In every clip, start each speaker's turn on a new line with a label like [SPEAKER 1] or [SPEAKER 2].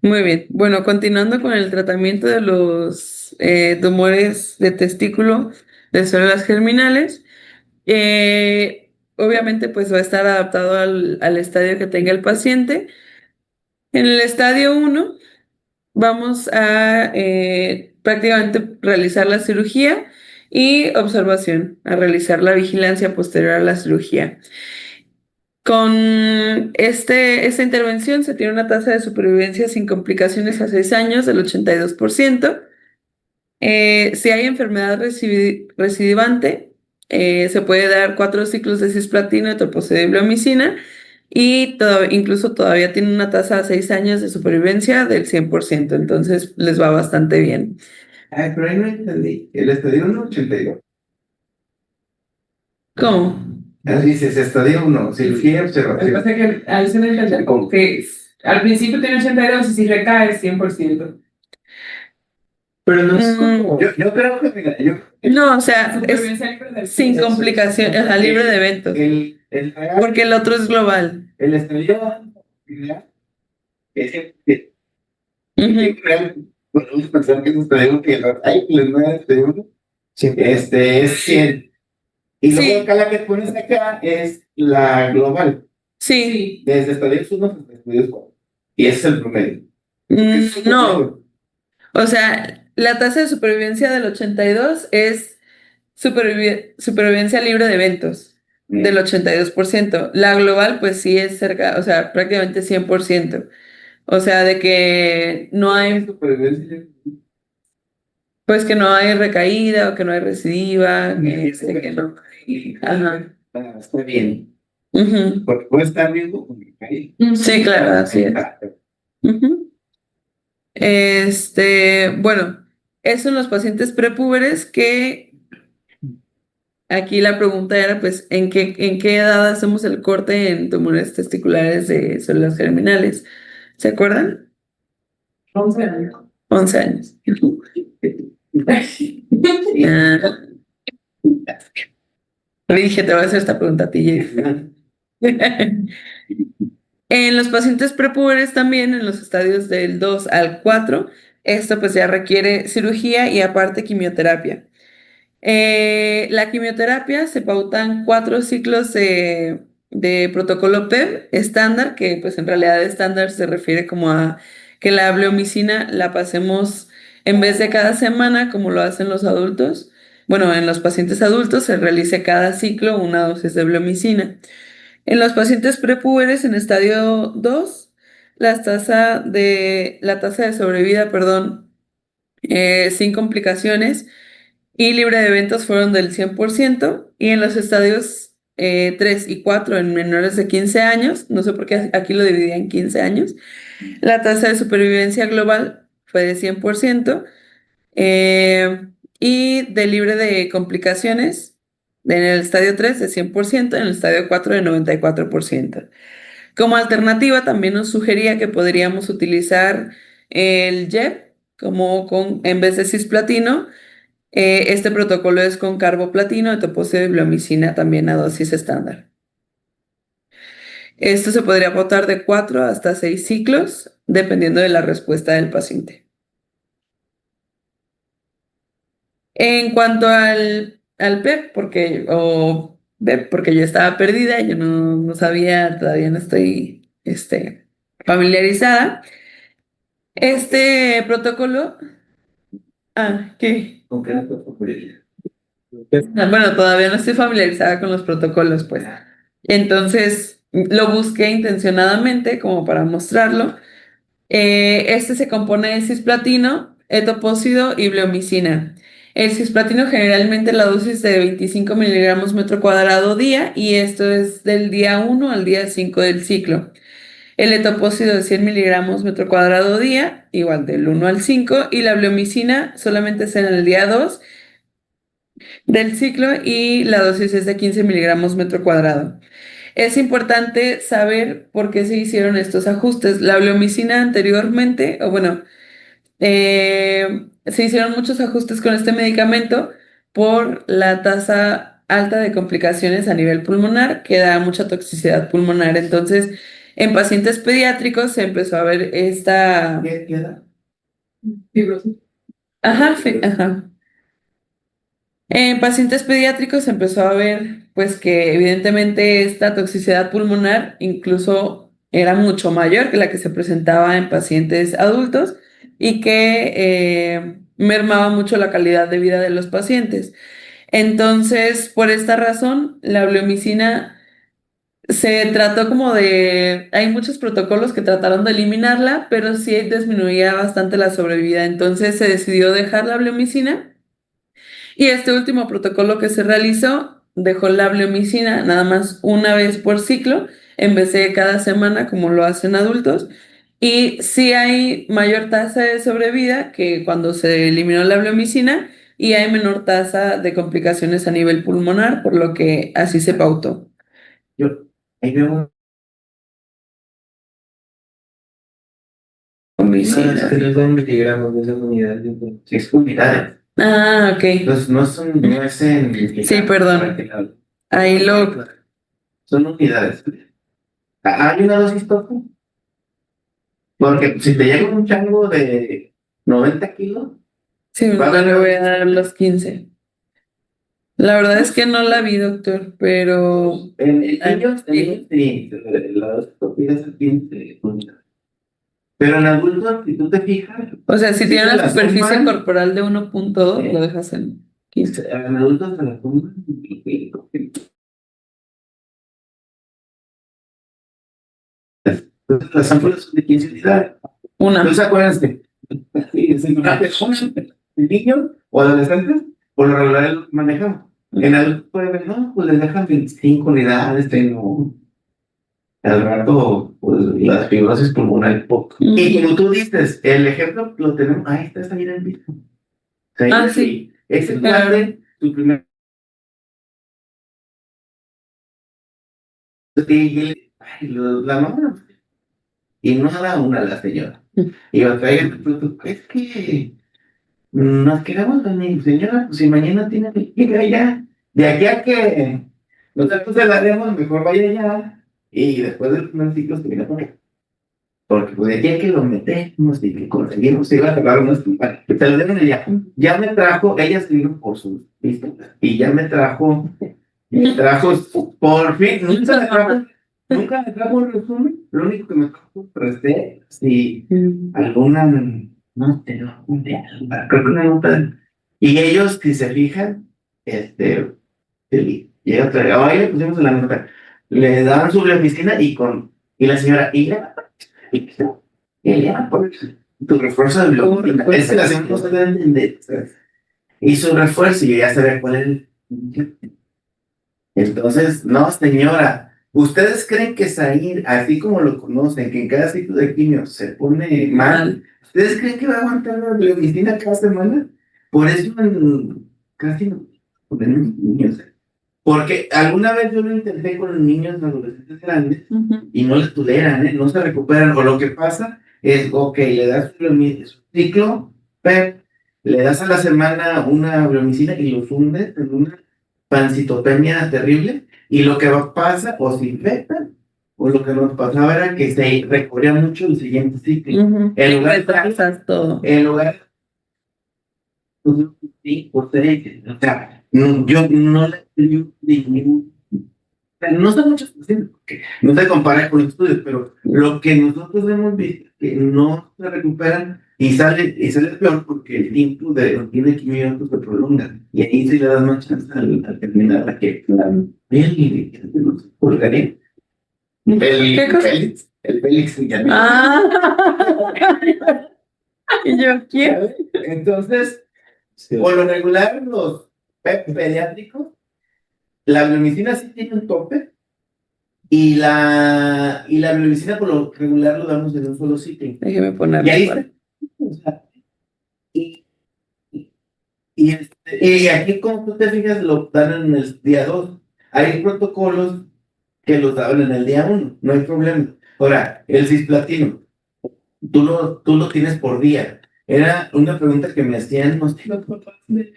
[SPEAKER 1] Muy bien. Bueno, continuando con el tratamiento de los tumores de testículo de células germinales, obviamente pues va a estar adaptado al estadio que tenga el paciente. En el estadio uno vamos a prácticamente realizar la cirugía y observación, a realizar la vigilancia posterior a la cirugía. Con esta intervención se tiene una tasa de supervivencia sin complicaciones a 6 años del 82%. Si hay enfermedad recidivante, se puede dar 4 ciclos de cisplatino, etoposide y bleomicina, y incluso todavía tiene una tasa a 6 años de supervivencia del 100%, entonces les va bastante bien.
[SPEAKER 2] Ay, pero ahí no entendí. El estadio 1, 82.
[SPEAKER 1] ¿Cómo?
[SPEAKER 2] Dices, estadio 1, cirugía,
[SPEAKER 3] Lo que
[SPEAKER 2] observación.
[SPEAKER 3] pasa es que ahí se me entiende como que al principio tiene 82 y si recae es 100%.
[SPEAKER 2] Pero no es como. Yo creo que, mira,
[SPEAKER 1] No, o sea, es
[SPEAKER 3] Supervivencia libre de
[SPEAKER 1] sin complicación, o sea, libre de eventos, porque el otro es global.
[SPEAKER 2] el estadio es el real. Podemos pensar que es estadio que no es estadio 1. Es 100. Y luego
[SPEAKER 1] Sí.
[SPEAKER 2] acá la que pones acá es la global.
[SPEAKER 1] Sí.
[SPEAKER 2] Desde estadios 1 hasta estadios 4. Y ese es el promedio.
[SPEAKER 1] No. O sea, la tasa de supervivencia del 82 es supervivencia libre de eventos del 82%. La global, pues sí es cerca, o sea, prácticamente 100%. O sea, de que no hay, pues que no hay recaída o que no hay recidiva, que no hay. Ajá.
[SPEAKER 2] Está bien.
[SPEAKER 1] Ujú.
[SPEAKER 2] Porque puede estar viendo con recaída.
[SPEAKER 1] Sí, claro, así es. Ujú. Bueno, esos son los pacientes prepúberes que aquí la pregunta era, pues, ¿en qué edad hacemos el corte en tumores testiculares de células germinales? ¿Se acuerdan?
[SPEAKER 3] 11 años.
[SPEAKER 1] 11 años. Ah, le dije, te voy a hacer esta pregunta a ti, Jay. En los pacientes prepúberes también, en los estadios del 2 al 4, esto pues ya requiere cirugía y aparte quimioterapia. La quimioterapia se pautan 4 ciclos de protocolo PEM estándar, que pues en realidad estándar se refiere como a que la bleomicina la pasemos en vez de cada semana, como lo hacen los adultos. Bueno, en los pacientes adultos se realice cada ciclo una dosis de bleomicina. En los pacientes prepúberes en estadio 2, la tasa de sobrevida, perdón, sin complicaciones y libre de eventos fueron del 100%, y en los estadios 3 y 4 en menores de 15 años, no sé por qué aquí lo dividía en 15 años, la tasa de supervivencia global fue de 100%, y de libre de complicaciones en el estadio 3 de 100%, en el estadio 4 de 94%. Como alternativa, también nos sugería que podríamos utilizar el JEP en vez de cisplatino. Este protocolo es con carboplatino, etoposide y bleomicina también a dosis estándar. Esto se podría botar de 4 hasta 6 ciclos, dependiendo de la respuesta del paciente. En cuanto al PEP, porque yo estaba perdida, yo no sabía, todavía no estoy familiarizada. Este protocolo, ¿qué?
[SPEAKER 2] ¿Con qué protocolo?
[SPEAKER 1] Bueno, todavía no estoy familiarizada con los protocolos, pues. Entonces, lo busqué intencionadamente como para mostrarlo. Este se compone de cisplatino, etopósido y bleomicina. El cisplatino generalmente la dosis de 25 miligramos metro cuadrado día, y esto es del día 1 al día 5 del ciclo. El etopósido de 100 miligramos metro cuadrado día, igual del 1 al 5, y la bleomicina solamente es en el día 2 del ciclo y la dosis es de 15 miligramos metro cuadrado. Es importante saber por qué se hicieron estos ajustes. La bleomicina anteriormente, o bueno, se hicieron muchos ajustes con este medicamento por la tasa alta de complicaciones a nivel pulmonar, que da mucha toxicidad pulmonar. Entonces, En pacientes pediátricos se empezó a ver esta...
[SPEAKER 2] ¿Qué edad?
[SPEAKER 3] Fibrosis.
[SPEAKER 1] Ajá, ajá. En pacientes pediátricos se empezó a ver, pues, que evidentemente esta toxicidad pulmonar incluso era mucho mayor que la que se presentaba en pacientes adultos y que mermaba mucho la calidad de vida de los pacientes. Entonces, por esta razón, la bleomicina se trató como de... Hay muchos protocolos que trataron de eliminarla, pero sí disminuía bastante la sobrevida. Entonces se decidió dejar la bleomicina y este último protocolo que se realizó dejó la bleomicina nada más una vez por ciclo, en vez de cada semana como lo hacen adultos. Y sí hay mayor tasa de sobrevida que cuando se eliminó la bleomicina y hay menor tasa de complicaciones a nivel pulmonar, por lo que así se pautó.
[SPEAKER 2] Yo, ahí veo
[SPEAKER 1] Bleomicina.
[SPEAKER 2] 3 miligramos de esas unidades. 6 unidades.
[SPEAKER 1] Ah, ok.
[SPEAKER 2] Entonces no es en...
[SPEAKER 1] Sí, perdón. Ahí lo...
[SPEAKER 2] Son unidades. ¿Hay una dosis tope? Porque si te llega un chango de 90 kilos,
[SPEAKER 1] Sí,
[SPEAKER 2] va a
[SPEAKER 1] no le
[SPEAKER 2] ganar.
[SPEAKER 1] voy a dar los 15. La verdad es que no la vi, doctor, pero...
[SPEAKER 2] En
[SPEAKER 1] Ay,
[SPEAKER 2] niños,
[SPEAKER 1] sí.
[SPEAKER 2] sí, la dosis tope es el 15 unidades. Pero en adultos, si tú te fijas,
[SPEAKER 1] O sea, si
[SPEAKER 2] si
[SPEAKER 1] tiene
[SPEAKER 2] se
[SPEAKER 1] una
[SPEAKER 2] la
[SPEAKER 1] superficie
[SPEAKER 2] suman,
[SPEAKER 1] corporal de 1.2, lo dejas en 15.
[SPEAKER 2] en adultos se la suman. Entonces, las ámpulas son de 15 unidades.
[SPEAKER 1] Una.
[SPEAKER 2] Entonces, acuérdense, en niños o adolescentes, por lo regular es lo que manejamos. En adultos puede ver, no, pues les dejan 25 unidades, tengo al rato, pues la fibrosis pulmonar poco. Y como tú dices, el ejemplo lo tenemos, ahí está bien el mismo.
[SPEAKER 1] Ah, sí.
[SPEAKER 2] Ese
[SPEAKER 1] Claro.
[SPEAKER 2] cuate, tu primer. La mamá, y no da una a la señora. Y otra, es que nos quedamos con mi señora, pues si mañana tiene que ir allá, de aquí a que nosotros se la demos, mejor vaya allá, y después del primer ciclo se viene por acá. Porque pues de aquí a que lo metemos y que conseguimos, se iba a acabar unos que te lo den allá. Ya me trajo, ella se vino por sus pistas, y ya me trajo, por fin, nunca me trajo un resumen, lo único que me trajo presté, si alguna, no sé, creo que una nota, y ellos, si se fijan, llega otra vez, oye, pusimos en la nota, le daban su oficina y la señora, tu refuerzo de biología, es que la señora no se debe entender, ¿sabes? Y su refuerzo, y yo ya sabía cuál es el... Entonces, no, señora, ¿ustedes creen que Zahir, así como lo conocen, que en cada ciclo de quimio se pone mal? ¿Ustedes creen que va a aguantar la biomedicina cada semana? Por eso casi no ponen niños. Porque alguna vez yo lo intenté con niños adolescentes grandes y no les toleran, no se recuperan. O lo que pasa es, ok, le das su ciclo, PEP, le das a la semana una biomedicina y los hundes en una pancitopenia terrible, y lo que pasa, o se infectan, o lo que nos pasaba era que se recorría mucho el siguiente ciclo. En lugar de
[SPEAKER 1] todo.
[SPEAKER 2] En lugar sí, ustedes, o sea, yo no le digo ningún, o sea, no son muchos pacientes, porque no se compara con los estudios, pero lo que nosotros hemos visto es que no se recuperan y sale peor porque el tiempo de rutina de quimio se prolonga, y ahí sí le das más chance al terminar la que pulgaría. El Félix ya no.
[SPEAKER 1] ¿Y yo quién?
[SPEAKER 2] Entonces, por lo regular, los pediátricos, la bleomicina sí tiene un tope, y la bleomicina por lo regular lo damos en un solo ciclo.
[SPEAKER 1] Déjeme ponerlo.
[SPEAKER 2] Y ahí está. O sea, y aquí, como tú te fijas, lo dan en el día 2. Hay protocolos que los daban en el día 1, no hay problema. Ahora, el cisplatino, tú lo tienes por día. Era una pregunta que me hacían los papás
[SPEAKER 3] del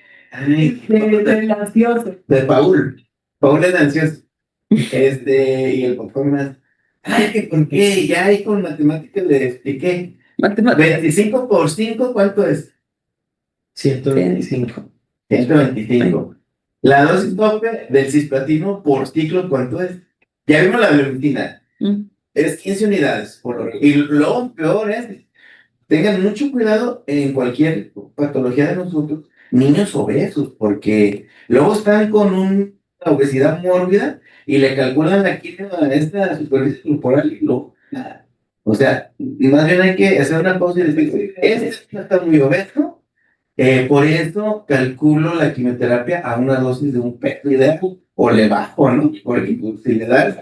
[SPEAKER 3] ansioso.
[SPEAKER 2] de Paul. Paul es ansioso. Y el papá más. Ay, que por qué, ya ahí con matemáticas le expliqué.
[SPEAKER 1] Matemáticas.
[SPEAKER 2] 25 por 5, ¿cuánto es?
[SPEAKER 1] 125.
[SPEAKER 2] 125. La dosis tope del cisplatino por ciclo, ¿cuánto es? Ya vimos la velocidad. Es 15 unidades por hora. Y lo peor es, tengan mucho cuidado en cualquier patología de nosotros, niños obesos, porque luego están con una obesidad mórbida y le calculan la quimio a esta superficie corporal y lo... O sea, más bien hay que hacer una pausa y decir, este está muy obeso, por eso calculo la quimioterapia a una dosis de un peso ideal o le bajo, ¿no? Porque pues, si le das,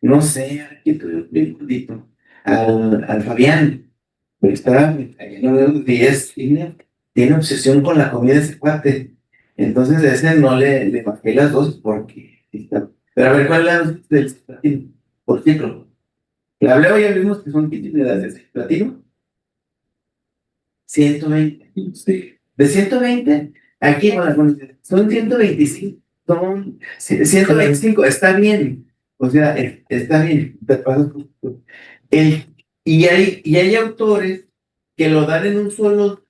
[SPEAKER 2] no sé, aquí estoy bien gordito, al Fabián, pues está lleno de 10, tiene obsesión con la comida ese cuate. Entonces ese no le bajé las dosis porque sí está. Pero a ver, ¿cuál es la dosis del cisplatina? Por ciclo. La hablé hoy, ya vimos que son 15 unidades de cisplatina. 120. Sí. De 120, aquí bueno, son 125. Son 125, está bien. O sea, está bien. Te pasas el, y hay autores que lo dan en un solo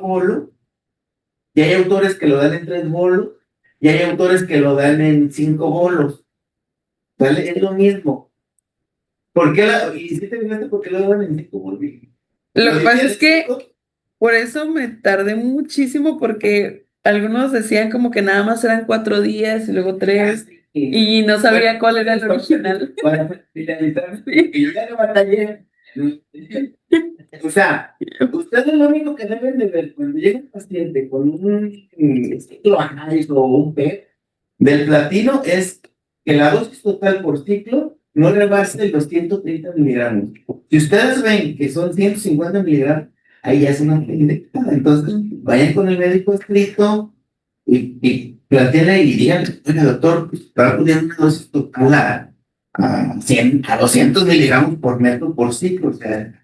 [SPEAKER 2] bolo, y hay autores que lo dan en 3 bolos, y hay autores que lo dan en 5 bolos. ¿Vale? Es lo mismo. ¿Por qué y si te fijaste por qué lo dan en 5 bolos?
[SPEAKER 1] Lo que pasa es que por eso me tardé muchísimo porque algunos decían como que nada más eran 4 días y luego 3 y no sabía cuál era el original.
[SPEAKER 2] Para finalizar, y yo ya no batallé. O sea, ustedes lo único que deben de ver cuando llega un paciente con un ciclo análisis o un PET del platino es que la dosis total por ciclo no rebase los 130 miligramos. Si ustedes ven que son 150 miligramos, ahí ya es una indicada. Entonces, vayan con el médico escrito y plantéenle y díganle, oiga, doctor, pues, está poniendo una dosis total a 100, a 200 miligramos por metro por ciclo. O sea,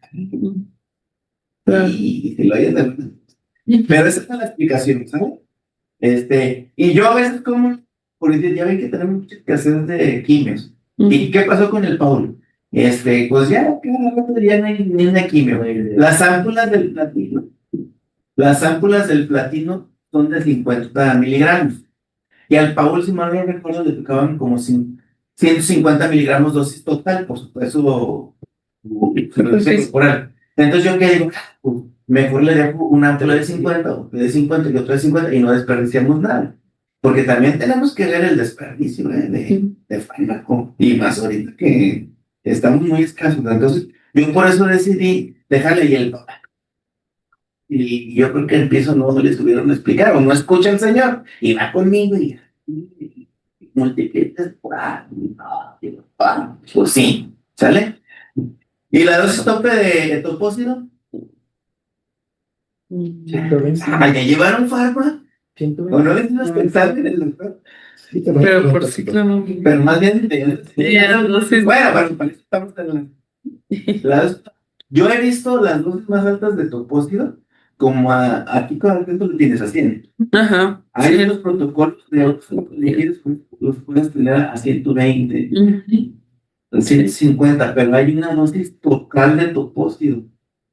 [SPEAKER 2] y si lo hayan de verdad. Pero esa es la explicación, ¿sabes? Y yo a veces como, por decir, ya ven que tenemos mucha escasez de quimios. ¿Y qué pasó con el Paulo? Pues ya, cada rato ya no hay ni una quimio. Las ámpulas del platino son de 50 miligramos. Y al Paul, si mal no recuerdo, le tocaban como 150 miligramos dosis total, por supuesto, corporal. Entonces yo qué digo, pues, mejor le dejo una ámpula de 50, de 50 y otra de 50 y no desperdiciamos nada. Porque también tenemos que ver el desperdicio de fármaco. Y más ahorita que estamos muy escasos. Entonces yo por eso decidí dejarle y el... Y yo creo que el piso no le estuvieron explicando, no escucha el señor, y va conmigo y multiplica por pues sí, ¿sale? ¿Y la dosis tope de topósido? ¿Ya llevaron farma? ¿O no les ibas a pensar en el doctor? Sí,
[SPEAKER 1] pero por ciclo no.
[SPEAKER 2] Pero más bien, bueno, para eso estamos yo he visto las dosis más altas de topósido como aquí con el lo tienes a 100.
[SPEAKER 1] Ajá.
[SPEAKER 2] Hay unos protocolos de otros líquidos los puedes tener a 120, 150, pero hay una dosis total de topósido.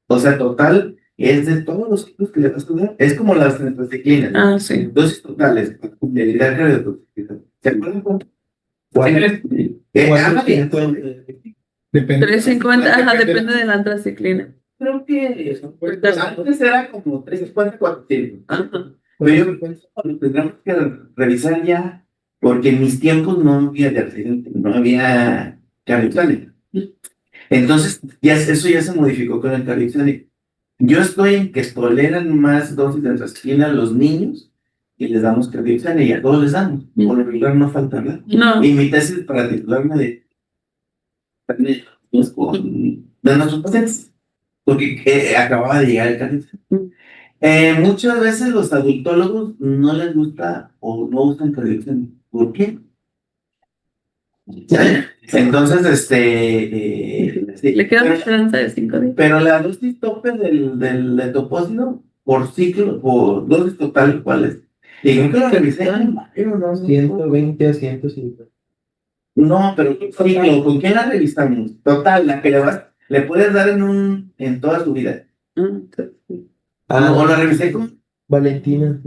[SPEAKER 2] O sea, total es de todos los ciclos que le vas a dar. Es como las tetraciclinas.
[SPEAKER 1] Ah, sí.
[SPEAKER 2] Dosis totales de evitar cardiotoxicidad. ¿Se acuerdan cuánto?
[SPEAKER 3] Depende.
[SPEAKER 1] 350, ajá, depende de la antraciclina.
[SPEAKER 2] Creo que antes era como 350, 400. Pero yo lo tendremos que revisar ya, porque en mis tiempos no había de accidente, no había cardioxálica. Entonces, eso ya se modificó con el cardioxálica. Yo estoy en que toleran más dosis de antraciclina a los niños y les damos cardioxálica y a todos les damos. Por lo regular no falta nada.
[SPEAKER 1] No.
[SPEAKER 2] Y mi tesis para titularme de nuestros pacientes, porque acababa de llegar el cáncer. Muchas veces los adultólogos no les gusta o no usan cardioxálica. ¿Por qué? Entonces, sí.
[SPEAKER 1] Le queda una esperanza de 5 días.
[SPEAKER 2] Pero la dosis tope del topósito por ciclo, por dosis total, ¿cuál es? Y creo que lo revisé.
[SPEAKER 4] 120 a 150.
[SPEAKER 2] No, pero sí, ¿con quién la revisamos? Total, la que le puedes dar en toda su vida. O la revisé con
[SPEAKER 4] Valentina.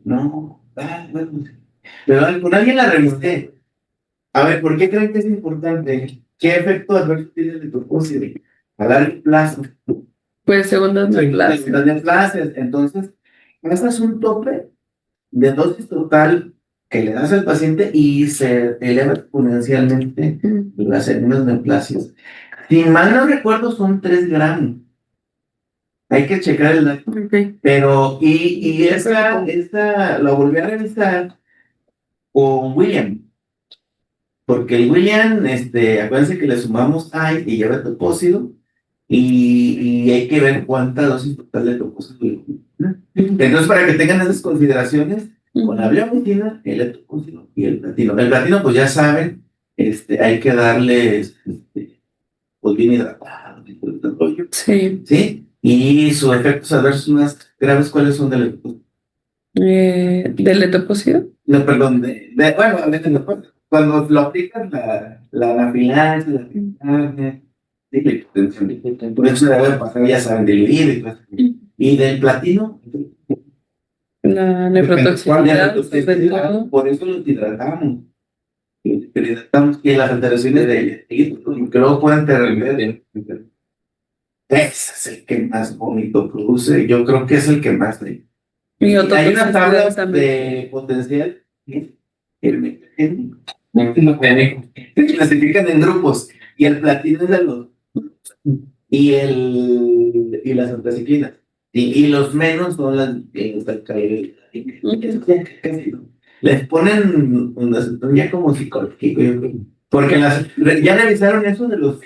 [SPEAKER 2] no, bueno, pero con alguien la revisé. A ver, ¿por qué creen que es importante? ¿Qué efecto adverso tiene el propósito a largo plazo?
[SPEAKER 1] Pues segundas neoplasias.
[SPEAKER 2] Las neoplasias. Entonces, este es un tope de dosis total que le das al paciente y se eleva exponencialmente las segundas neoplasias. Si mal no recuerdo, son 3 gramos. Hay que checar el dato.
[SPEAKER 1] Ok.
[SPEAKER 2] Pero, y esta lo volví a revisar con William. Porque el William, acuérdense que le sumamos I y lleva topósido y hay que ver cuánta dosis total de topósido. Entonces, para que tengan esas consideraciones, con la bleomitina, el topósido y el platino. El platino, pues ya saben, hay que darle, pues bien hidratado, y todo este rollo.
[SPEAKER 1] Sí.
[SPEAKER 2] ¿Sí? Y sus efectos adversos más graves, ¿cuáles son del
[SPEAKER 1] ¿Del etopósido?
[SPEAKER 2] No, perdón, bueno, a veces cuando lo aplicas la anafilaxis, la taquicardia, sí, la hipotensión, por eso debe pasar, ya saben, diluir y todo eso. Y del platino,
[SPEAKER 1] La nefrotoxicidad, sobre todo.
[SPEAKER 2] por eso lo hidratamos. Lo hidratamos y las alteraciones de que luego pueden tener. Ese es el que más vómito produce, yo creo que es el que más.
[SPEAKER 1] Y
[SPEAKER 2] Hay una tabla
[SPEAKER 1] ototoxicidad también.
[SPEAKER 2] de potencial. Se clasifican en grupos y el platino es de los y las antaciclinas y los menos son las les ponen ya como psicológico yo creo. Porque ya revisaron eso de los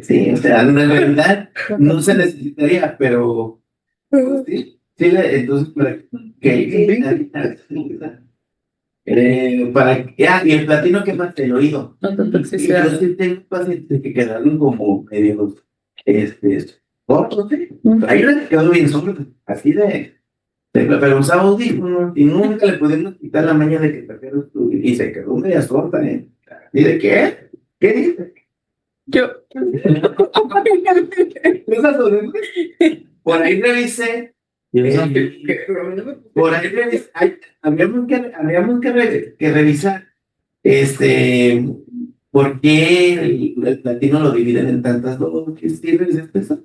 [SPEAKER 2] sí, o sea, en realidad no se necesitaría, pero pues, sí, sí, entonces y el platino que más el oído. Y
[SPEAKER 1] Ototoxicidad.
[SPEAKER 2] yo sí tengo pacientes que quedaron como medio cortos, ¿sí? Ahí les quedó bien sordo, así pero usaba audífonos y nunca le pudimos quitar la maña de que trajeron y se quedó media sorda, ¿Y de qué? ¿Qué dice?
[SPEAKER 1] Yo.
[SPEAKER 2] Por ahí revisé. Por ahí revisé. Habíamos que revisar. ¿Por qué el platino lo dividen en tantas dosis? ¿Sí revisaste eso?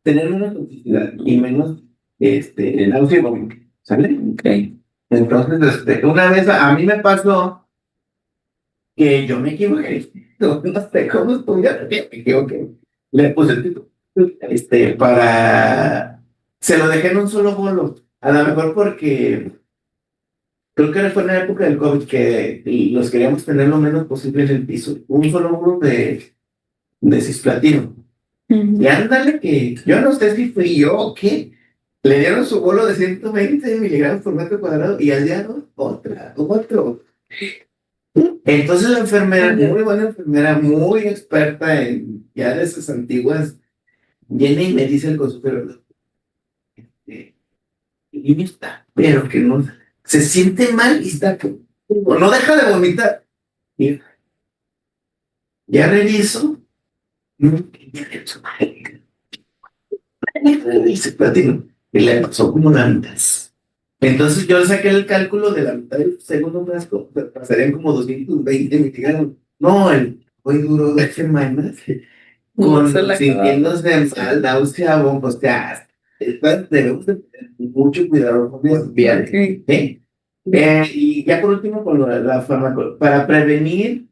[SPEAKER 2] Tener menos toxicidad y menos náusea y vómito. ¿Sale?
[SPEAKER 1] Ok.
[SPEAKER 2] Entonces, una vez a mí me pasó que yo me equivoqué. No sé cómo estudiar, me equivoqué. Le puse el título. Se lo dejé en un solo bolo. A lo mejor porque creo que fue en la época del COVID que los queríamos tener lo menos posible en el piso. Un solo bolo de cisplatino. Y ándale que yo no sé si fui yo o qué. Le dieron su bolo de 120 miligramos por metro cuadrado y al día no, otro. Entonces la enfermera, muy buena enfermera, muy experta en ya de esas antiguas, viene y me dice el consultorio, y está, pero que no, se siente mal y está, no deja de vomitar. Y ya reviso, dice platino, y le pasó como la mitad. Entonces yo saqué el cálculo de la mitad del segundo frasco, pasarían como 220 miligramos. No, hoy duró 2 semanas sintiéndose mal, náusea, o sea, debemos de tener mucho cuidado con el viaje.
[SPEAKER 1] Okay.
[SPEAKER 2] Y ya por último, con la fármaco, para prevenir,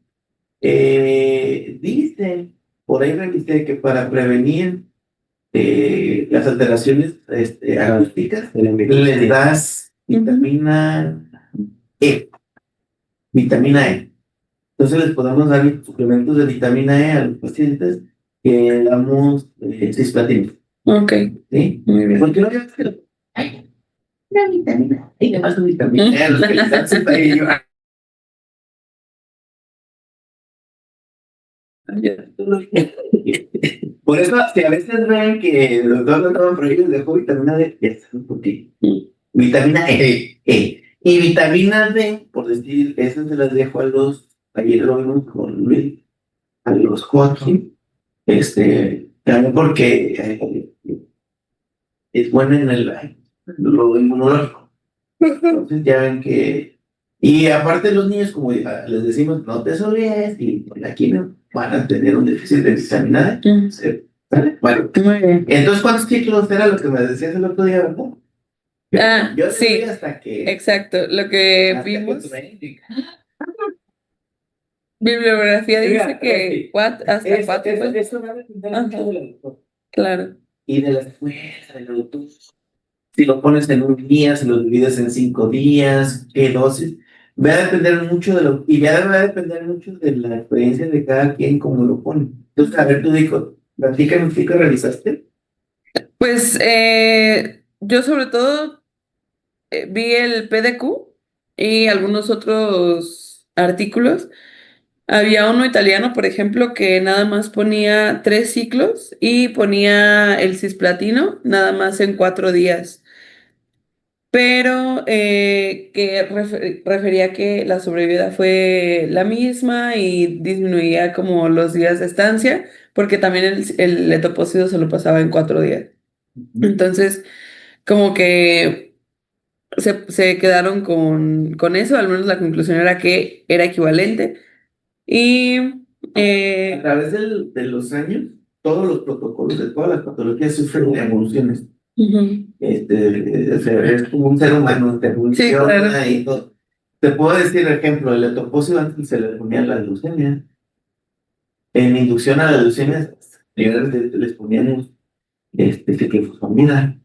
[SPEAKER 2] dicen, por ahí revisé que para prevenir las alteraciones acústicas, les das vitamina E. Vitamina E. Entonces les podemos dar suplementos de vitamina E a los pacientes que damos cisplatina.
[SPEAKER 1] Ok.
[SPEAKER 2] ¿Sí?
[SPEAKER 1] Muy bien.
[SPEAKER 2] Porque no digas que la vitamina E, más vitamina E, los que les dan cisplatina. Por eso, si a veces ven que los dos no toman por ellos, dejo vitamina D, ya saben por qué. Vitamina E. Y vitamina D, por decir, esas se las dejo a los, ayer lo vimos con Luis, a los Hodgkin, también porque es bueno en lo inmunológico. Entonces ya ven que, y aparte los niños, como les decimos, no te solees y por aquí no van a tener un déficit de vitamina D. ¿Sale? Bueno,
[SPEAKER 1] Muy bien.
[SPEAKER 2] entonces, ¿cuántos ciclos era lo que me decías el otro día, verdad? Yo le
[SPEAKER 1] Sí,
[SPEAKER 2] doy hasta que,
[SPEAKER 1] exacto. Lo que
[SPEAKER 2] hasta que
[SPEAKER 1] vimos,
[SPEAKER 2] tu médica.
[SPEAKER 1] bibliografía dice
[SPEAKER 2] Mira,
[SPEAKER 1] que hasta cuatro, pues.
[SPEAKER 2] Eso va a depender
[SPEAKER 1] Ajá.
[SPEAKER 2] mucho de la doctora.
[SPEAKER 1] Claro.
[SPEAKER 2] Y de la escuela, del autor. Si lo pones en un día, si lo divides en 5 días, qué dosis. Va a depender mucho de lo, y ya va a depender mucho de la experiencia de cada quien, cómo lo pone. Entonces, a ver, tú dijo, platícame, ¿qué realizaste?
[SPEAKER 1] Pues yo sobre todo vi el PDQ y algunos otros artículos. Había uno italiano, por ejemplo, que nada más ponía 3 ciclos y ponía el cisplatino nada más en 4 días, pero que refería que la sobrevida fue la misma y disminuía como los días de estancia, porque también el letopósito se lo pasaba en 4 días. Entonces, como que se quedaron con eso, al menos la conclusión era que era equivalente. Y
[SPEAKER 2] A través de los años, todos los protocolos de todas las patologías sufren evoluciones.
[SPEAKER 1] ujú.
[SPEAKER 2] Es como un ser humano, te
[SPEAKER 1] Sí,
[SPEAKER 2] evoluciona
[SPEAKER 1] claro.
[SPEAKER 2] y todo. Te puedo decir, ejemplo, el letopósito antes se le ponía la leucemia. En inducción a la leucemia, les poníamos ciclofosfamida.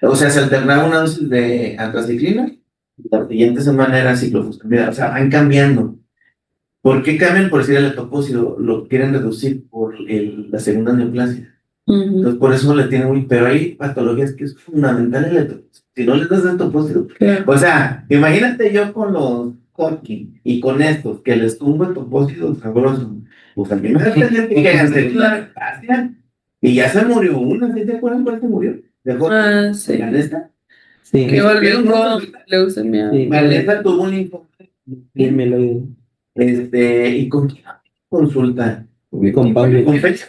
[SPEAKER 2] O sea, se alternaba una dosis de antraciclina y la siguiente semana era ciclofosfamida. O sea, van cambiando. ¿Por qué cambian? Por decir el letopósito, lo quieren reducir por la segunda neoplasia.
[SPEAKER 1] Ujú.
[SPEAKER 2] Entonces, por eso le tienen muy. Pero hay patologías que es fundamental el letopósito. Si no les das letopósito.
[SPEAKER 1] Claro.
[SPEAKER 2] O sea, imagínate yo con los Hodgkin y con estos, que les tumbo el topósito sabroso. Pues a mí me da tener que hacer la neoplasia. Y ya se murió una, ¿sí te acuerdas cuál se murió? De Hodgkin.
[SPEAKER 1] Sí.
[SPEAKER 2] Vanessa.
[SPEAKER 4] Sí,
[SPEAKER 1] Que volvió
[SPEAKER 2] ¿Vieron
[SPEAKER 1] con
[SPEAKER 2] eso?
[SPEAKER 1] leucemia.
[SPEAKER 4] sí,
[SPEAKER 2] Vanessa tuvo un linfoma.
[SPEAKER 4] sí, me lo
[SPEAKER 2] ¿Y con quién consulta?
[SPEAKER 4] con Pablo.
[SPEAKER 2] Con fecha.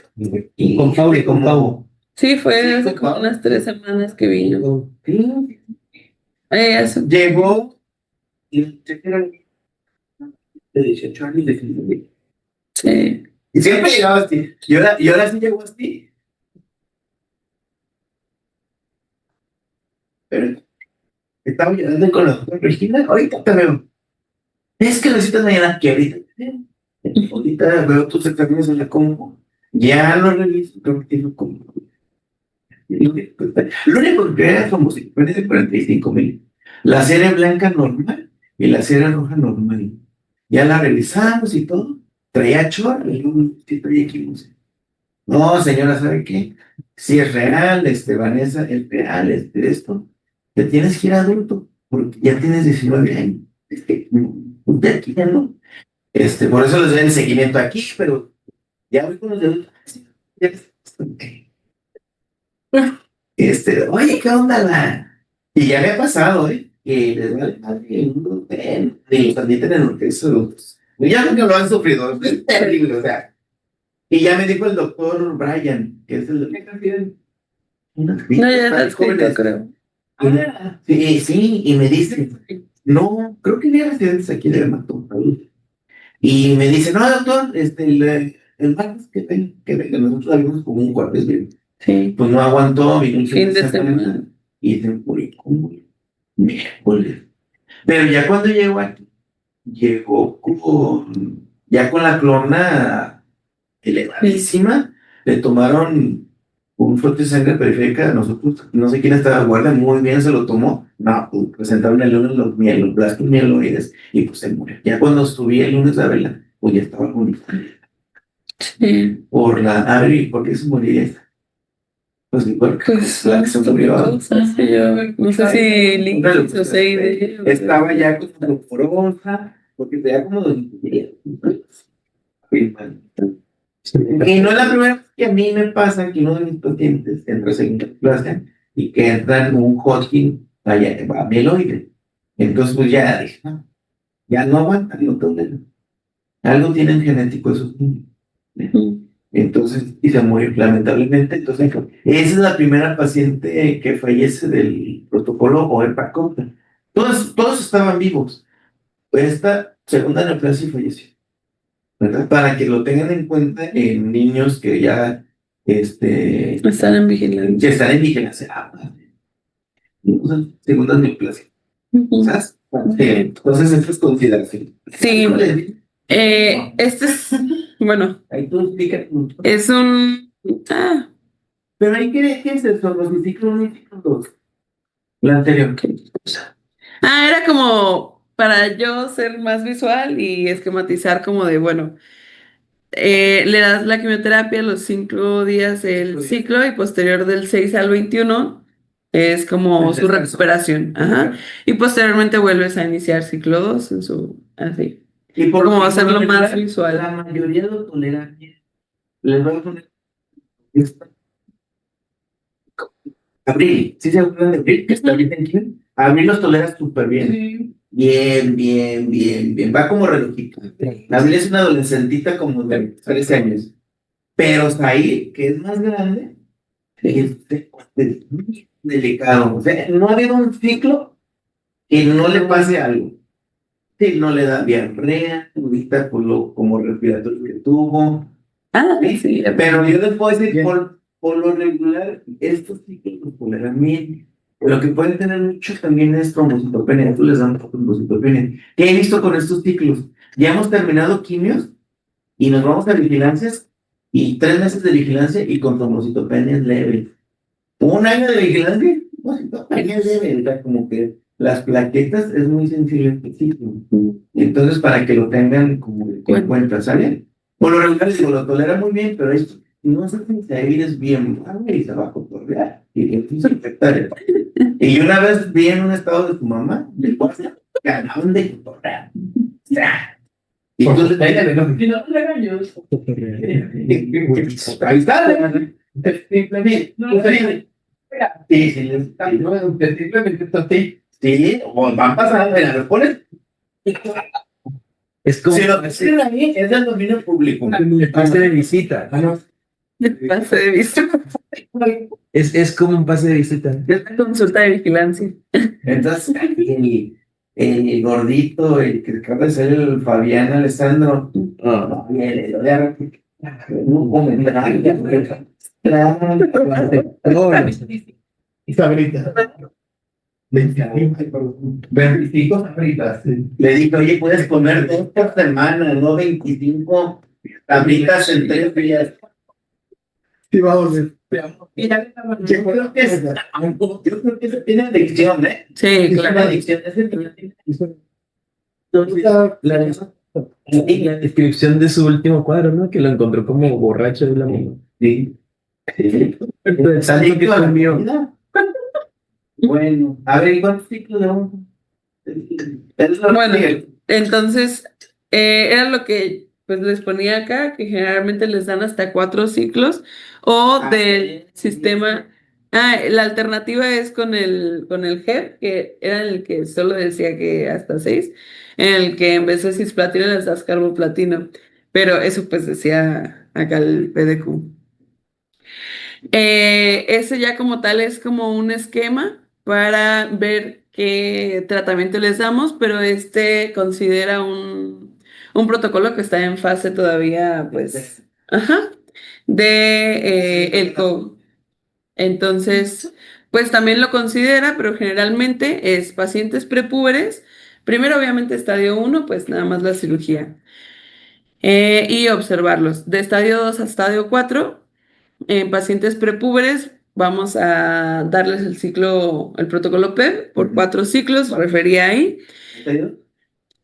[SPEAKER 4] Con Pablo, con Pablo.
[SPEAKER 1] Sí, fue
[SPEAKER 2] Sí,
[SPEAKER 1] hace
[SPEAKER 2] con
[SPEAKER 1] como
[SPEAKER 2] Pablo.
[SPEAKER 1] unas 3 semanas que vino.
[SPEAKER 2] Sí.
[SPEAKER 1] Eso.
[SPEAKER 2] Llegó y era de 18 años de 19.
[SPEAKER 1] Sí.
[SPEAKER 2] Y siempre llegaba así. Y ahora sí llegó así. Pero estaba llorando con la doctora Regina. Ahorita te veo. Es que necesitas mañana que ahorita. Ahorita veo tus exámenes en la compu. Ya lo reviso. Creo que tengo como. Lo único que era como si fuera de 45,000. La serie blanca normal y la serie roja normal. Ya la revisamos y todo. Traía chorro y luego sí traía equipos. No, señora, ¿sabe qué? Si es real, Vanessa, es real, esto. Te tienes que ir adulto, porque ya tienes 19 años. Usted aquí ya no. Por eso les doy el seguimiento aquí, pero ya voy con los de adultos. Ya oye, ¿qué onda Y ya me ha pasado, que les vale madre el mundo, ni los admiten en lo que es adultos. Ya porque lo han sufrido, es terrible, o sea. Y ya me dijo el doctor Brian, que es el.
[SPEAKER 1] No, ya está escrito, creo.
[SPEAKER 2] Sí, sí, y me dice, no, creo que había residentes aquí de dermatología. Y me dice, no, doctor, el martes que venga, nosotros habíamos como un jueves bien.
[SPEAKER 1] Sí.
[SPEAKER 2] Pues no aguantó, vino un
[SPEAKER 1] Fin de semana.
[SPEAKER 2] y se murió como miércoles. Pero ya cuando llegó aquí, llegó ya con la clona elevadísima, le tomaron un frote de sangre periférica, nosotros, no sé quién estaba guarda, muy bien se lo tomó, no, pues presentaron el lunes los blastos mieloides y pues se murió. Ya cuando subí el lunes la vela, pues ya estaba con
[SPEAKER 1] Sí.
[SPEAKER 2] por ¿por qué se murió esta? Pues igual
[SPEAKER 1] Pues
[SPEAKER 2] la que se murió.
[SPEAKER 1] cosas, sí, yo no sé si Linkis o Seide.
[SPEAKER 2] Estaba ya con porosa, porque tenía como 20 Y no es la primera vez que a mí me pasa que uno de mis pacientes entra en segunda clase y que entra en un Hodgkin a mieloide. Entonces, pues ya dije, no, ya no aguantan, no tolero. Algo tienen genético esos niños. Entonces, y se murió lamentablemente. Entonces, esa es la primera paciente que fallece del protocolo OEPA contra. Todos estaban vivos. Esta segunda neoplasia falleció, ¿verdad? Para que lo tengan en cuenta en niños que ya,
[SPEAKER 1] Están en vigilancia.
[SPEAKER 2] que están en vigilancia. Segunda neoplasia. ¿Sabes? Entonces, esto es consideración.
[SPEAKER 1] Sí. Este es, bueno,
[SPEAKER 2] Ahí tú explicas.
[SPEAKER 1] es un... Ah,
[SPEAKER 2] Pero ahí, ¿qué es eso? Los ciclos 1 y ciclo 2. La anterior.
[SPEAKER 1] era como para yo ser más visual y esquematizar como de, bueno, le das la quimioterapia los 5 días del ciclo y posterior del 6 al 21 es como su recuperación. Ajá. Y posteriormente vuelves a iniciar ciclo 2 en su, así.
[SPEAKER 2] Y por
[SPEAKER 1] Como
[SPEAKER 2] lo
[SPEAKER 1] hacerlo
[SPEAKER 2] regular,
[SPEAKER 1] más visual.
[SPEAKER 2] La mayoría lo toleran bien. Les voy a poner esta. Abril, ¿sí se acuerdan de Abril? Que está bien aquí. Abril los tolera súper bien. Bien, bien, bien, bien. Va como relojito. Abril es una adolescentita como de 13 años. Pero Zahir, que es más grande, es muy delicado. O sea, no ha habido un ciclo que no le pase algo. Sí, no le da diarrea, ahorita por lo como respiratorio que tuvo. Sí, pero yo les puedo decir, por lo regular, estos ciclos los toleran bien. Lo que pueden tener mucho también es trombocitopenia. Tú les dan trombocitopenia. ¿Qué he visto con estos ciclos? Ya hemos terminado quimios y nos vamos a vigilancias y 3 meses de vigilancia y con trombocitopenia leve. 1 año de vigilancia, trombocitopenia leve. O sea, como que las plaquetas es muy sensible este ciclo. Entonces, para que lo tengan como en cuenta, ¿sale? Por lo regular, digo, lo tolera muy bien, pero esto no sé si ahí es bien y se va a cotorrear y empieza a infectar. Y una vez vi en un estado de tu mamá, de ganaban de cotorrear. O sea, y entonces ahí le no regaños. Ahí está. Simplemente. Sí, sí, simplemente esto sí. Sí, o van pasando, mira, los pones.
[SPEAKER 4] Es como
[SPEAKER 2] Si lo reciben ahí, es del dominio público.
[SPEAKER 4] un pase de visita.
[SPEAKER 1] Pase de vista.
[SPEAKER 4] Es como un pase de visita.
[SPEAKER 1] Es una consulta de vigilancia.
[SPEAKER 2] Entonces, el gordito, el que acaba de ser el Fabián Alessandro, un comentario. Isabelita. 25 sabritas. Le dije, oye, puedes comer 2 por semana, no 25 sabritas en 3 días. Sí, vamos. Yo creo que eso tiene adicción, ¿eh?
[SPEAKER 1] Sí,
[SPEAKER 2] Es una
[SPEAKER 1] claro.
[SPEAKER 2] adicción.
[SPEAKER 4] La descripción de su último cuadro, ¿no? Que lo encontró como borracho de la mano.
[SPEAKER 2] Sí.
[SPEAKER 4] Entonces, tanto que comió.
[SPEAKER 2] Bueno, a ver, ¿cuántos ciclos de un?
[SPEAKER 1] Bueno, entonces, era lo que pues les ponía acá, que generalmente les dan hasta 4 ciclos, o del sistema. La alternativa es con el GEP, que era el que solo decía que hasta 6, en el que en vez de cisplatino les das carboplatino, pero eso pues decía acá el PDQ. Ese ya como tal es como un esquema para ver qué tratamiento les damos, pero este considera un protocolo que está en fase todavía, pues, ajá, de el COVID. Entonces, pues también lo considera, pero generalmente es pacientes prepúberes. Primero, obviamente, estadio 1, pues nada más la cirugía. Y observarlos. De estadio 2 a estadio 4. En pacientes prepúberes vamos a darles el protocolo PEP por 4 ciclos, refería ahí.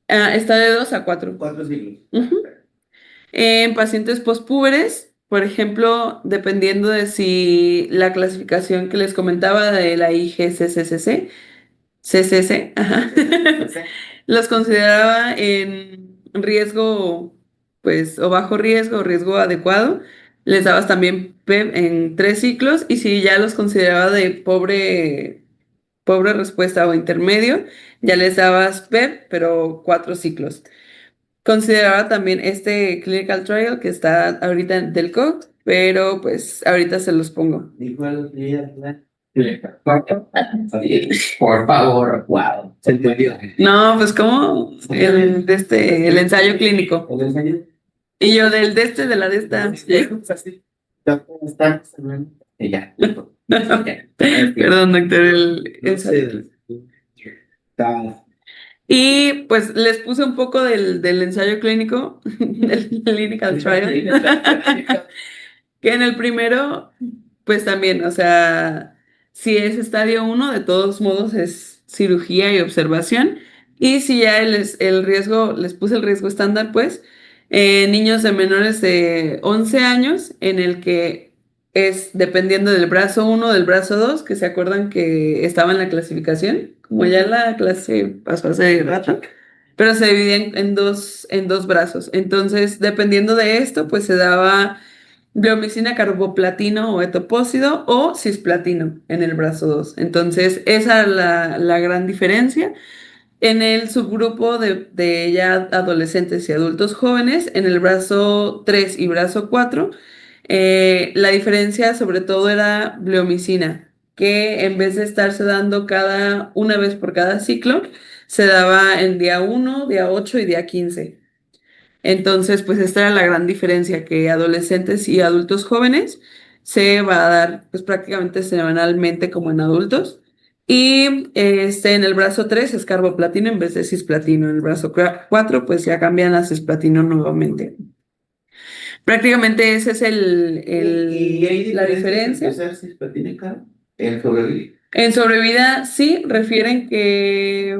[SPEAKER 1] Está de 2 a 4.
[SPEAKER 2] 4 ciclos.
[SPEAKER 1] En pacientes pospúberes, por ejemplo, dependiendo de si la clasificación que les comentaba de la IGCCC, CCC, ajá, los consideraba en riesgo, pues, o bajo riesgo o riesgo adecuado. Les dabas también PEP en 3 ciclos y si ya los consideraba de pobre pobre respuesta o intermedio, ya les dabas PEP, pero 4 ciclos. Consideraba también este clinical trial que está ahorita del COG, pero pues ahorita se los pongo.
[SPEAKER 2] Igual, por favor, wow. Se entendió.
[SPEAKER 1] No, pues como el ensayo clínico.
[SPEAKER 2] ¿El ensayo?
[SPEAKER 1] Y yo de la de esta.
[SPEAKER 2] Y ya.
[SPEAKER 1] Perdón, doctor, el ensayo. Y pues les puse un poco del ensayo clínico, del clinical trial, que en el primero, pues también, o sea, si es estadio 1, de todos modos es cirugía y observación. Y si ya el riesgo, les puse el riesgo estándar, pues, niños de menores de 11 años, en el que es dependiendo del brazo 1 del brazo 2 que se acuerdan que estaba en la clasificación, como ya la clase pasó hace rato, pero se dividía en dos brazos. Entonces, dependiendo de esto, pues se daba bleomicina, carboplatino o etopósido o cisplatino en el brazo 2. Entonces, esa es la gran diferencia. En el subgrupo de ya adolescentes y adultos jóvenes, en el brazo 3 y brazo 4, la diferencia sobre todo era bleomicina, que en vez de estarse dando una vez por cada ciclo, se daba en día 1, día 8 y día 15. Entonces, pues esta era la gran diferencia, que adolescentes y adultos jóvenes se va a dar pues prácticamente semanalmente como en adultos. Y en el brazo 3 es carboplatino en vez de cisplatino. En el brazo 4 pues ya cambian a cisplatino nuevamente. Prácticamente ese es la diferencia.
[SPEAKER 2] En sobrevivir.
[SPEAKER 1] En sobrevida sí refieren que...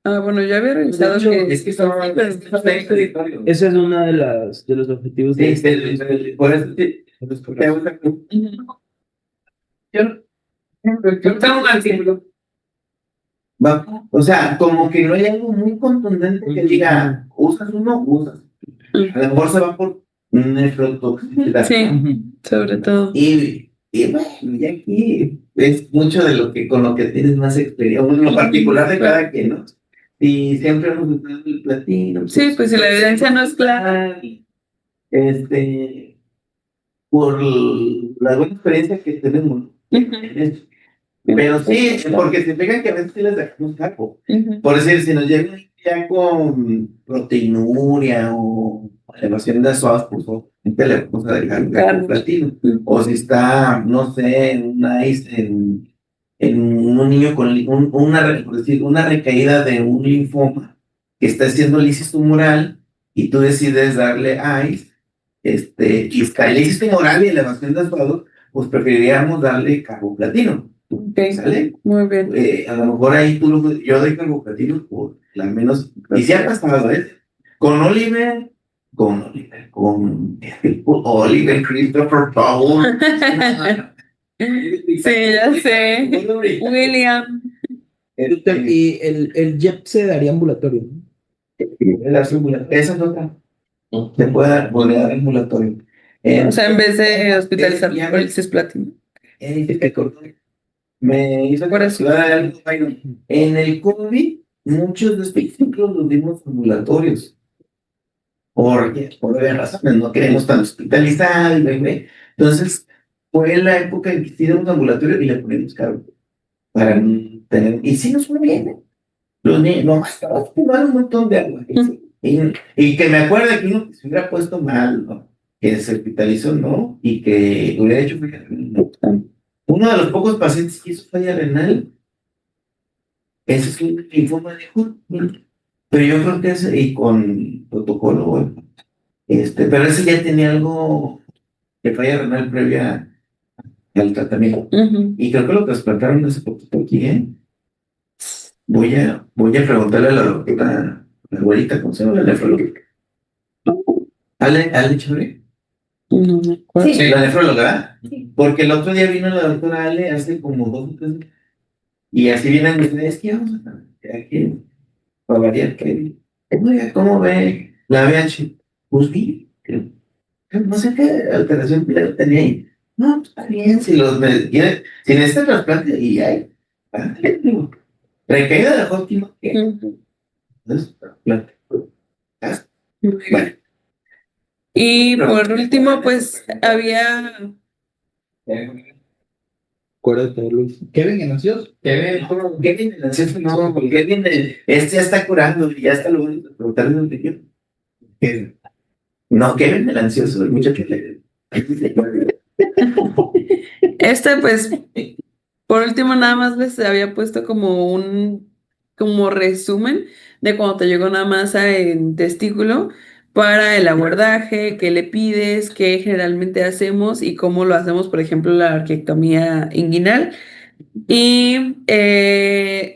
[SPEAKER 1] bueno, ya había revisado
[SPEAKER 2] De hecho,
[SPEAKER 1] que...
[SPEAKER 2] es que
[SPEAKER 4] Ese es uno de los objetivos
[SPEAKER 2] Sí, por eso
[SPEAKER 3] Yo tengo un artículo.
[SPEAKER 2] o sea, como que no hay algo muy contundente que diga, usas uno, usas. A lo mejor se va por nefrotoxicidad.
[SPEAKER 1] Sí, sobre todo.
[SPEAKER 2] Y bueno, y aquí es mucho de con lo que tienes más experiencia, lo particular de cada quien, ¿no? Y siempre hemos usado el platino.
[SPEAKER 1] Sí, pues si la evidencia no es clara.
[SPEAKER 2] Por la buena experiencia que tenemos. Pero sí, porque se fijan que a veces sí les dejamos capo. Por decir, si nos llega ya con proteinuria o elevación de SOAS, pues obviamente le vamos a dejar platino. O si está, no sé, en un niño con por decir, una recaída de un linfoma que está haciendo lisis tumoral y tú decides darle ICE, y está lisis tumoral y elevación de SOAS, pues preferiríamos darle carboplatino.
[SPEAKER 1] Okay.
[SPEAKER 2] ¿Sale?
[SPEAKER 1] Muy bien.
[SPEAKER 2] A lo mejor ahí yo doy carboplatino por la menos. Y si ha pasado, con Oliver, con Oliver Christopher Powell.
[SPEAKER 1] Sí, ya sé. William.
[SPEAKER 4] Y el JEP se daría ambulatorio, ¿no?
[SPEAKER 2] Esa es otra. Se podría dar ambulatorio.
[SPEAKER 1] O sea, en vez de hospitalizar por el cisplatino.
[SPEAKER 2] Me hizo
[SPEAKER 1] Por eso.
[SPEAKER 2] En el COVID, muchos de estos ciclos los dimos ambulatorios. Por varias razones, no queremos tan hospitalizados. Entonces, fue la época en que hicimos ambulatorio y le ponemos caro. Para tener. Y sí nos fue bien. Los niños, nomás tomar un montón de agua. Y que me acuerde que uno se hubiera puesto mal, ¿no? Que se hospitalizó, ¿no? Y que hubiera hecho falla renal. Uno de los pocos pacientes que hizo falla renal, ese es un linfoma de Hodgkin. Pero yo creo que ese, y con protocolo, bueno, pero ese ya tenía algo de falla renal previa al tratamiento. Y creo que lo trasplantaron hace poquito aquí, ¿eh? Voy a preguntarle a la doctora, la abuelita, ¿cómo se llama la nefróloga? Ale Chore.
[SPEAKER 1] No me acuerdo.
[SPEAKER 2] Sí, la nefróloga. Sí. Porque el otro día vino la doctora Ale hace como 2 o 3 días. Y así vienen ustedes, ¿qué vamos a hacer aquí? Para variar, que oiga, ¿cómo ve la VH? Pues bien, no sé qué alteración tenía ahí. No, pues está bien, si necesita trasplante, y hay. Recaída de Hodgkin.
[SPEAKER 1] Ujú.
[SPEAKER 2] Bueno,
[SPEAKER 1] Y por último, pues había...
[SPEAKER 4] Acuérdate, Luis.
[SPEAKER 2] Kevin el ansioso. Kevin el ansioso, no, porque Kevin este ya está curando y ya está lo bueno de preguntarle dónde quiero. Kevin. No, Kevin el ansioso, el muchacho le.
[SPEAKER 1] Pues, por último, nada más les había puesto como como resumen de cuando te llegó una masa en testículo para el abordaje, qué le pides, qué generalmente hacemos y cómo lo hacemos, por ejemplo, la arquectomía inguinal y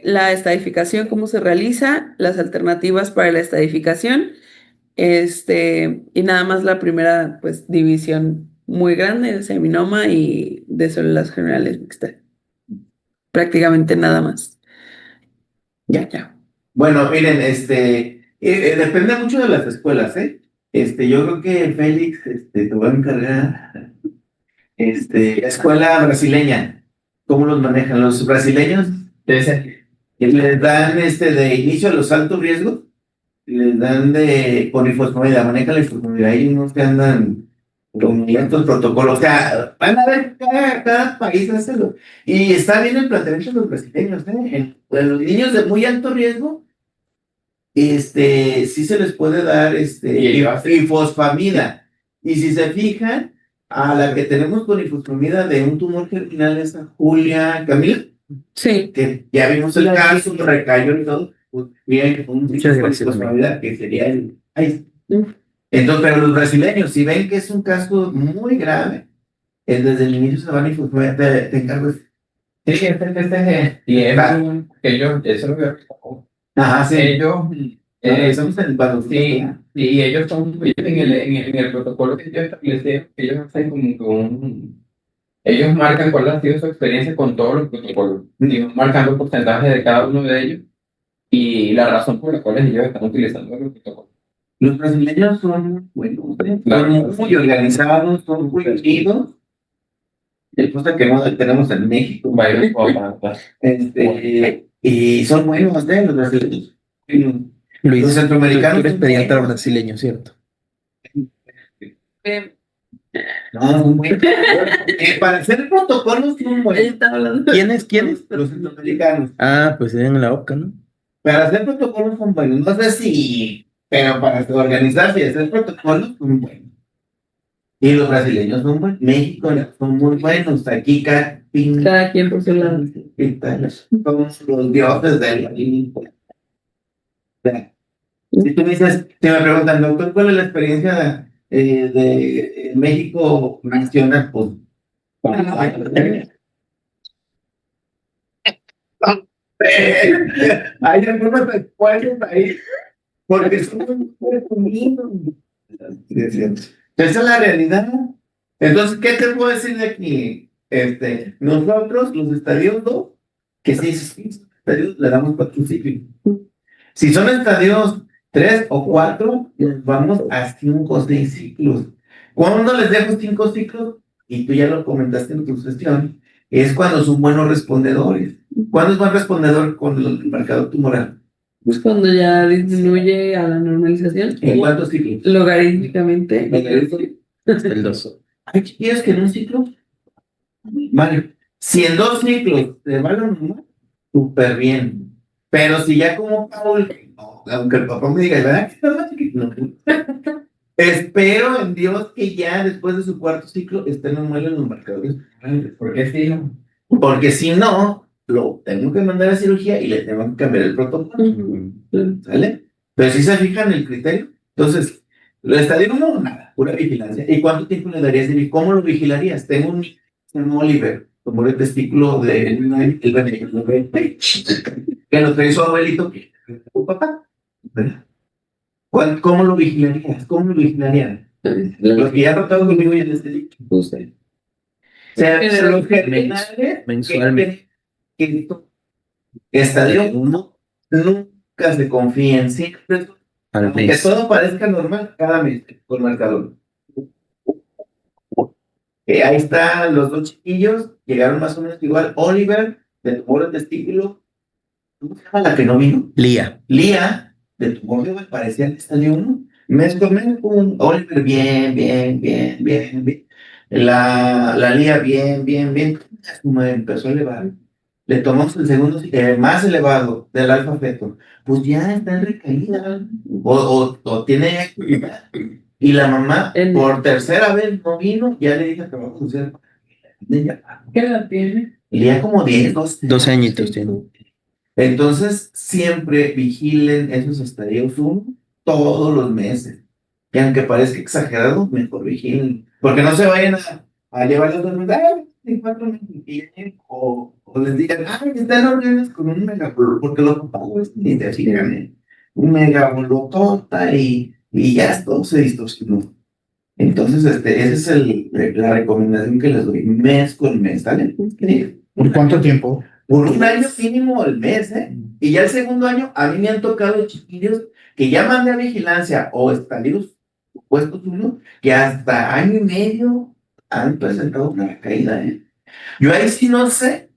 [SPEAKER 1] la estadificación, cómo se realiza, las alternativas para la estadificación, y nada más la primera, pues, división muy grande, el seminoma y de células generales mixtas. Prácticamente nada más. Ya.
[SPEAKER 2] Bueno, miren, depende mucho de las escuelas, ¿eh? Yo creo que Félix, te voy a encargar, escuela brasileña, ¿cómo los manejan? Los brasileños, les dan, de inicio a los altos riesgos, les dan de con ifosfamida, manejan la ifosfamida, ahí unos que andan con estos protocolos, o sea, van a ver cada país hacerlo. Y está bien el planteamiento de los brasileños, ¿eh? En los niños de muy alto riesgo, sí se les puede dar ifosfamida. Y si se fijan, a la que tenemos con ifosfamida de un tumor germinal es a Julia Camila,
[SPEAKER 1] Sí.
[SPEAKER 2] que ya vimos el caso, recayó y todo, pues bien, un
[SPEAKER 4] Muchas
[SPEAKER 2] con
[SPEAKER 4] gracias,
[SPEAKER 2] ifosfamida que sería el. Entonces, pero los brasileños, si ven que es un caso muy grave, desde el inicio se van a ifosfamida, te encargo.
[SPEAKER 5] Sí, y es ellos, eso es lo que
[SPEAKER 2] Ajá, sí.
[SPEAKER 5] ellos,
[SPEAKER 2] Estamos en el paso.
[SPEAKER 5] sí, y ellos son, en el protocolo que ellos establecieron, ellos hacen como que ellos marcan cuál ha sido su experiencia con todos los protocolos, y van marcando el porcentaje de cada uno de ellos, y la razón por la cual ellos están utilizando los protocolos.
[SPEAKER 2] Los brasileños son buenos,
[SPEAKER 5] Claro.
[SPEAKER 2] son muy organizados, son muy unidos. El cosa que no tenemos en México. Y son buenos, los brasileños.
[SPEAKER 4] Luis,
[SPEAKER 2] Los centroamericanos
[SPEAKER 4] tú eres
[SPEAKER 2] son
[SPEAKER 4] pediatra
[SPEAKER 2] buenos.
[SPEAKER 4] brasileño, ¿cierto?
[SPEAKER 2] No, son buenos. Para hacer protocolos son buenos.
[SPEAKER 4] ¿Quiénes?
[SPEAKER 2] Los centroamericanos.
[SPEAKER 4] Ah, pues en la OCA, ¿no?
[SPEAKER 2] Para hacer protocolos son buenos. No sé si, pero para organizarse y hacer protocolos son buenos. Y los brasileños son buenos. México son muy buenos. Aquí
[SPEAKER 1] Cada quien por su lado.
[SPEAKER 2] somos los dioses de la línea. Si tú me dices, si me preguntan, doctor, ¿cuál es la experiencia de México nacional? Pues, hay algunas respuestas ahí, porque somos muy unidos. Esa es la realidad. Entonces, ¿qué te puedo decir de aquí? Nosotros, los estadios 2, que si son estadios, le damos 4 ciclos. Si son estadios 3 o 4, nos vamos a 5 o 6 ciclos. ¿Cuándo les dejo 5 ciclos? Y tú ya lo comentaste en tu sesión, es cuando son buenos respondedores. ¿Cuándo es buen respondedor con el marcador tumoral?
[SPEAKER 1] Pues cuando ya disminuye a la normalización.
[SPEAKER 2] ¿En cuántos ciclos?
[SPEAKER 1] Logarítmicamente.
[SPEAKER 4] El 2.
[SPEAKER 2] Hay chiquillos que en un ciclo, vale. Si en 2 ciclos te va lo normal, súper bien. Pero si ya como Paul, aunque el papá me diga, ¿verdad que estás más chiquito? No. Espero en Dios que ya después de su 4º ciclo estén normal en los marcadores.
[SPEAKER 5] Porque sí,
[SPEAKER 2] Porque si no, lo tengo que mandar a cirugía y le tengo que cambiar el protocolo. ¿Sale? Pero si se fijan el criterio, entonces, lo estadio no, nada, pura vigilancia. ¿Y cuánto tiempo le darías de cómo lo vigilarías? Tengo un niño, se llama Oliver, tomó el testículo de que lo trae su abuelito, su papá. ¿Cómo lo vigilarías? ¿Cómo lo vigilarían? Los que ya han tratado conmigo ya les he dicho. O sea, los germinales
[SPEAKER 4] mensualmente.
[SPEAKER 2] Estadio 1 nunca se confíen, siempre que todo parezca normal cada mes con marcador. Ahí están los 2 chiquillos, llegaron más o menos igual. Oliver de tumor de testículo. ¿Cómo se llama la que no vino?
[SPEAKER 4] Lía.
[SPEAKER 2] Lía, de tumor de parecía el estadio 1. Mes con mes, Oliver, bien, bien, bien, bien, bien. La Lía, bien, bien, bien. Me empezó a elevar. Le tomamos el segundo, más elevado del alfa feto. Pues ya está en recaída. O tiene actividad. Y la mamá, por tercera vez no vino, ya le dije que vamos a hacer.
[SPEAKER 3] ¿Qué edad tiene?
[SPEAKER 2] Lía como 10,
[SPEAKER 4] 2 añitos tiene.
[SPEAKER 2] Entonces, siempre vigilen esos estadios 1 todos los meses. Y aunque parezca exagerado, mejor vigilen. Porque no se vayan a llevar los dos meses, en 4 meses, o les digan, están horribles con un megabolotota, porque los papás ni te fijan, un megabolotota y ya todo se distorsionó. Entonces, esa es la recomendación que les doy, mes con mes, ¿sale?
[SPEAKER 6] ¿Por cuánto tiempo?
[SPEAKER 2] Por un año mínimo al mes, ¿eh? Y ya el segundo año, a mí me han tocado chiquillos que ya mandé a vigilancia o estadios puestos 1, que hasta año y medio han presentado una caída, ¿eh? Yo ahí sí no sé,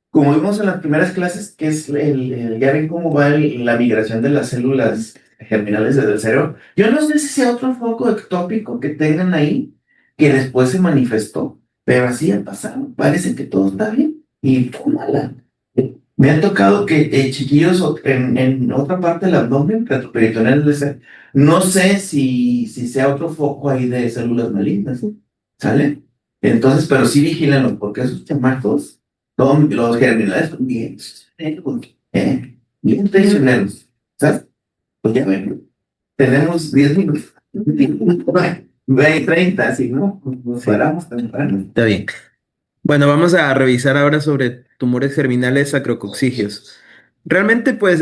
[SPEAKER 2] como vimos en las primeras clases, que es ya ven cómo va la migración de las células germinales desde el cerebro. Yo no sé si sea otro foco ectópico que tengan ahí, que después se manifestó, pero así ha pasado. Parece que todo está bien y tómala. Me ha tocado que chiquillos en otra parte del abdomen, retroperitoneal, no sé si sea otro foco ahí de células malignas, ¿sale? Entonces, pero sí vigílenlo, porque esos chamacos, los germinales son bien, bien traicioneros, ¿sabes? Pues ya ven, tenemos 10 minutos, 30, si no, nos paramos temprano.
[SPEAKER 4] Está bien. Bueno, vamos a revisar ahora sobre tumores germinales sacrococcígeos. Realmente, pues,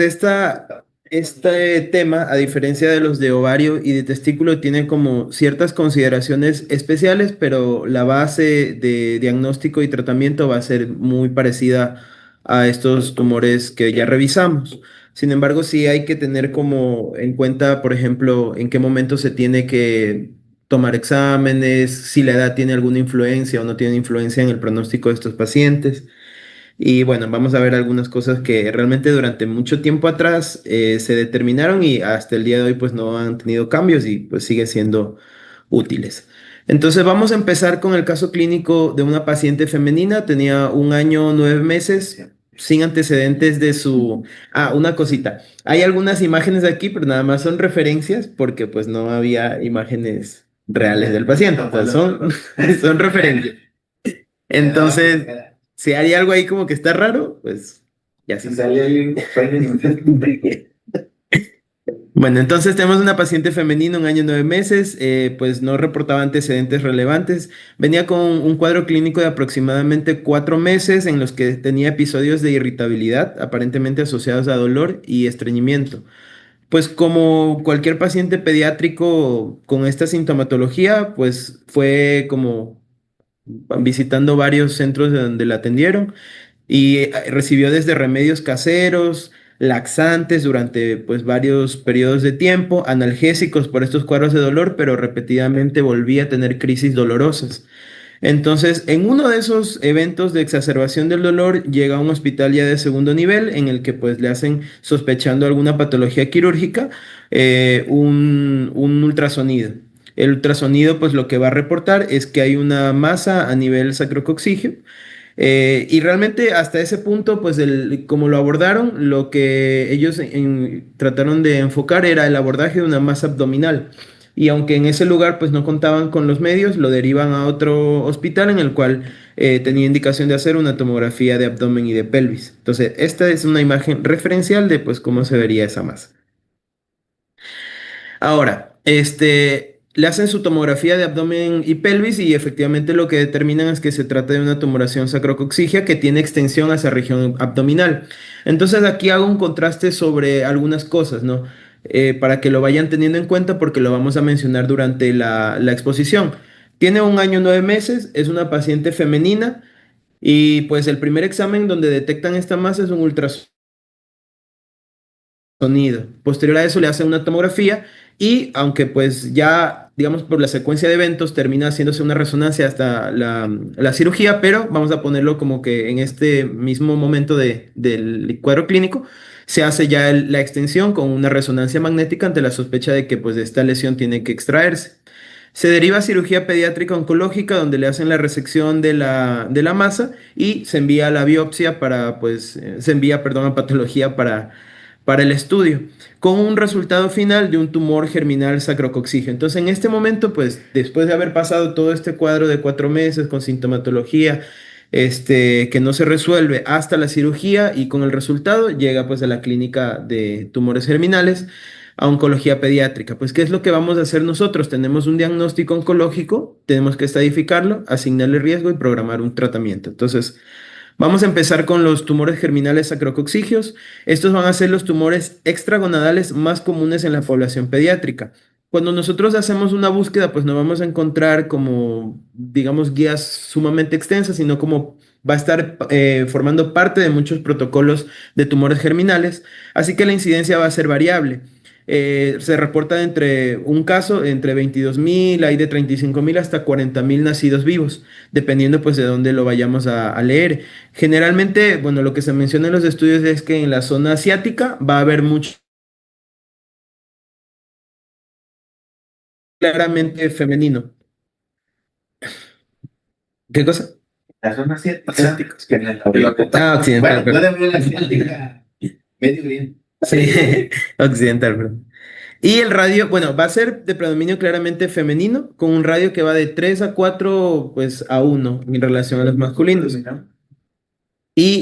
[SPEAKER 4] este tema, a diferencia de los de ovario y de testículo, tiene como ciertas consideraciones especiales, pero la base de diagnóstico y tratamiento va a ser muy parecida a estos tumores que ya revisamos. Sin embargo, sí hay que tener como en cuenta, por ejemplo, en qué momento se tiene que tomar exámenes, si la edad tiene alguna influencia o no tiene influencia en el pronóstico de estos pacientes. Y bueno, vamos a ver algunas cosas que realmente durante mucho tiempo atrás se determinaron y hasta el día de hoy pues no han tenido cambios y pues sigue siendo útiles. Entonces vamos a empezar con el caso clínico de una paciente femenina, tenía 1 año, 9 meses, sin antecedentes de su... Ah, una cosita. Hay algunas imágenes aquí, pero nada más son referencias porque pues no había imágenes reales del paciente, entonces son referencias. Entonces, si hay algo ahí como que está raro, pues ya
[SPEAKER 2] Si
[SPEAKER 4] se
[SPEAKER 2] sale alguien,
[SPEAKER 4] Bueno, entonces tenemos una paciente femenina, 1 año, 9 meses, pues no reportaba antecedentes relevantes. Venía con un cuadro clínico de aproximadamente 4 meses en los que tenía episodios de irritabilidad, aparentemente asociados a dolor y estreñimiento. Pues como cualquier paciente pediátrico con esta sintomatología, pues fue como visitando varios centros de donde la atendieron y recibió desde remedios caseros, laxantes durante pues varios periodos de tiempo, analgésicos por estos cuadros de dolor, pero repetidamente volvía a tener crisis dolorosas. Entonces, en uno de esos eventos de exacerbación del dolor, llega a un hospital ya de segundo nivel en el que pues le hacen, sospechando alguna patología quirúrgica, un ultrasonido. El ultrasonido pues lo que va a reportar es que hay una masa a nivel sacrococcígeo y realmente hasta ese punto, pues como lo abordaron, lo que ellos trataron de enfocar era el abordaje de una masa abdominal. Y aunque en ese lugar pues no contaban con los medios, lo derivan a otro hospital en el cual tenía indicación de hacer una tomografía de abdomen y de pelvis. Entonces, esta es una imagen referencial de pues cómo se vería esa masa. Ahora, le hacen su tomografía de abdomen y pelvis y efectivamente lo que determinan es que se trata de una tumoración sacrococcígea que tiene extensión hacia región abdominal. Entonces aquí hago un contraste sobre algunas cosas, ¿no? Para que lo vayan teniendo en cuenta porque lo vamos a mencionar durante la exposición. Tiene 1 año, 9 meses, es una paciente femenina y pues el primer examen donde detectan esta masa es un ultrasonido sonido. Posterior a eso le hacen una tomografía y aunque pues ya, digamos, por la secuencia de eventos termina haciéndose una resonancia hasta la cirugía, pero vamos a ponerlo como que en este mismo momento del cuadro clínico se hace ya la extensión con una resonancia magnética ante la sospecha de que pues esta lesión tiene que extraerse. Se deriva a cirugía pediátrica oncológica donde le hacen la resección de la masa y se envía a la biopsia para, pues, se envía, perdón, a patología para el estudio, con un resultado final de un tumor germinal sacrococcígeo. Entonces, en este momento, pues, después de haber pasado todo este cuadro de 4 meses con sintomatología, que no se resuelve hasta la cirugía y con el resultado llega pues a la clínica de tumores germinales a oncología pediátrica. Pues, ¿qué es lo que vamos a hacer nosotros? Tenemos un diagnóstico oncológico, tenemos que estadificarlo, asignarle riesgo y programar un tratamiento. Entonces, vamos a empezar con los tumores germinales sacrococcígeos. Estos van a ser los tumores extragonadales más comunes en la población pediátrica. Cuando nosotros hacemos una búsqueda, pues no vamos a encontrar como, digamos, guías sumamente extensas, sino como va a estar formando parte de muchos protocolos de tumores germinales, así que la incidencia va a ser variable. Se reporta entre un caso, entre 22.000, hay de 35.000 hasta 40.000 nacidos vivos, dependiendo pues de dónde lo vayamos a leer. Generalmente, bueno, lo que se menciona en los estudios es que en la zona asiática va a haber mucho claramente femenino. ¿Qué cosa?
[SPEAKER 2] La zona asiática. Que en
[SPEAKER 4] Ah, occidental,
[SPEAKER 2] bueno, puede haber la asiática medio bien.
[SPEAKER 4] sí, occidental, perdón. Y el radio, bueno, va a ser de predominio claramente femenino, con un radio que va de 3 a 4, pues a 1 en relación a los masculinos. Y,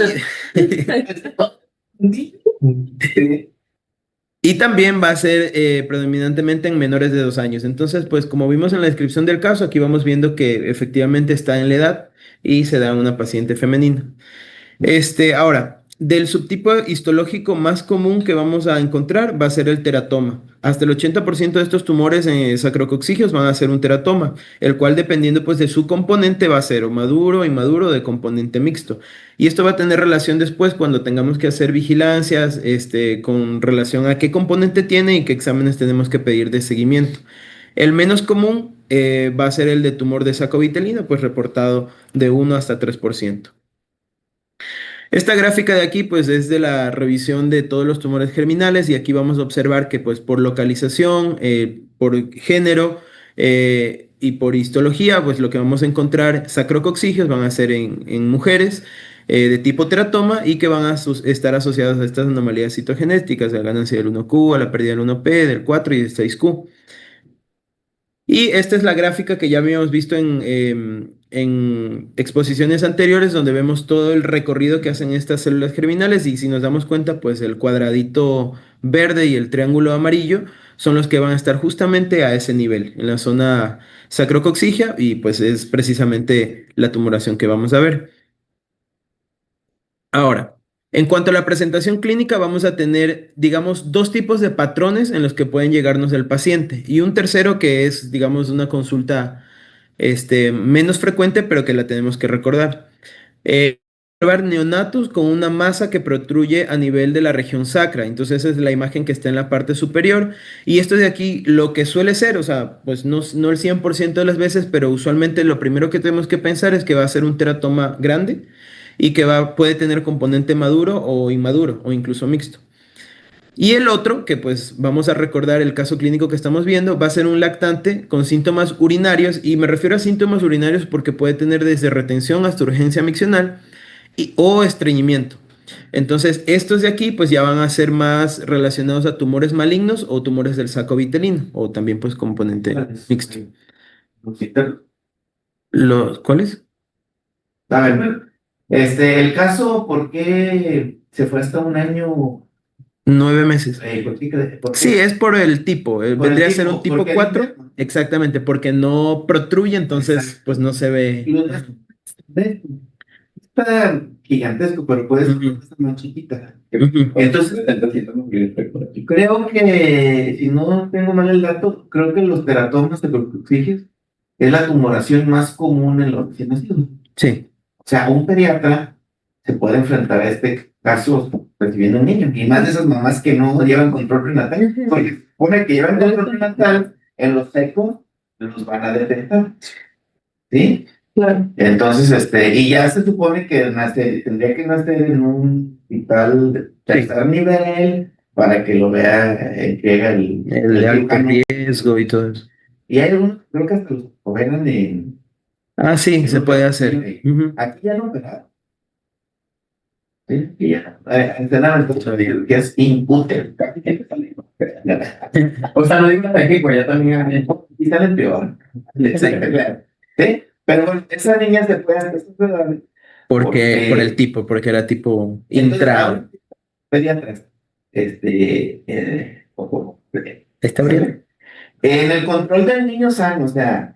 [SPEAKER 4] y también va a ser predominantemente en menores de 2 años. Entonces, pues como vimos en la descripción del caso, aquí vamos viendo que efectivamente está en la edad y se da en una paciente femenina. Ahora, del subtipo histológico más común que vamos a encontrar va a ser el teratoma. Hasta el 80% de estos tumores sacrococcígeos van a ser un teratoma, el cual dependiendo pues de su componente va a ser o maduro, inmaduro o de componente mixto. Y esto va a tener relación después cuando tengamos que hacer vigilancias, con relación a qué componente tiene y qué exámenes tenemos que pedir de seguimiento. El menos común va a ser el de tumor de saco vitelino, pues reportado de 1 hasta 3%. Esta gráfica de aquí pues es de la revisión de todos los tumores germinales y aquí vamos a observar que pues por localización, por género y por histología pues lo que vamos a encontrar sacrococcígeos van a ser en mujeres de tipo teratoma y que van a estar asociadas a estas anomalías citogenéticas, a la ganancia del 1Q, a la pérdida del 1P, del 4 y del 6Q. Y esta es la gráfica que ya habíamos visto en exposiciones anteriores, donde vemos todo el recorrido que hacen estas células germinales y si nos damos cuenta, pues el cuadradito verde y el triángulo amarillo son los que van a estar justamente a ese nivel, en la zona sacrococcígea y pues es precisamente la tumoración que vamos a ver. Ahora, en cuanto a la presentación clínica, vamos a tener, digamos, 2 tipos de patrones en los que pueden llegarnos el paciente y un tercero que es, digamos, una consulta menos frecuente, pero que la tenemos que recordar. Observar neonatos con una masa que protruye a nivel de la región sacra. Entonces, esa es la imagen que está en la parte superior. Y esto de aquí, lo que suele ser, o sea, pues no el 100% de las veces, pero usualmente lo primero que tenemos que pensar es que va a ser un teratoma grande y que puede tener componente maduro o inmaduro o incluso mixto. Y el otro, que pues vamos a recordar el caso clínico que estamos viendo, va a ser un lactante con síntomas urinarios y me refiero a síntomas urinarios porque puede tener desde retención hasta urgencia miccional o estreñimiento. Entonces, estos de aquí pues ya van a ser más relacionados a tumores malignos o tumores del saco vitelino o también pues componente mixto. ¿Cuáles?
[SPEAKER 2] A ver, el caso, ¿por qué se fue hasta un año?
[SPEAKER 4] 9 meses.
[SPEAKER 2] ¿Por qué?
[SPEAKER 4] Sí, es por el tipo. Vendría a ser un tipo 4. Exactamente, porque no protruye, entonces pues no se ve.
[SPEAKER 2] Está gigantesco, pero puede ser más chiquita. Entonces, creo que, si no tengo mal el dato, creo que los teratomas sacrococcígeos es la tumoración más común en los recién nacidos.
[SPEAKER 4] Sí.
[SPEAKER 2] O sea, un pediatra se puede enfrentar a este casos recibiendo un niño, y más de esas mamás que no llevan control prenatal, porque se supone que llevan control prenatal en los secos, los van a detectar, ¿sí?
[SPEAKER 1] Claro.
[SPEAKER 2] Entonces, y ya se supone que tendría que nacer en un hospital de tercer nivel para que lo vea, que haga
[SPEAKER 4] El de alto
[SPEAKER 2] cirujano.
[SPEAKER 4] riesgo y todo eso.
[SPEAKER 2] Y hay unos, creo que hasta los operan en...
[SPEAKER 4] Ah, sí, se puede hacer. Ujú.
[SPEAKER 2] Aquí ya no operaron. Sí, y ya. Entrenaron entonces que es inútil.
[SPEAKER 5] O sea, no digo de aquí, pues ya también hay.
[SPEAKER 2] Y sale peor. Sí, claro. ¿Sí? Pero bueno, esa niña se puede hacer sus edades.
[SPEAKER 4] Porque era tipo
[SPEAKER 2] Entonces,
[SPEAKER 4] intra.
[SPEAKER 2] ahora, pediatras. Ojo,
[SPEAKER 4] ¿Está abriendo?
[SPEAKER 2] en el control del niño sano, o sea,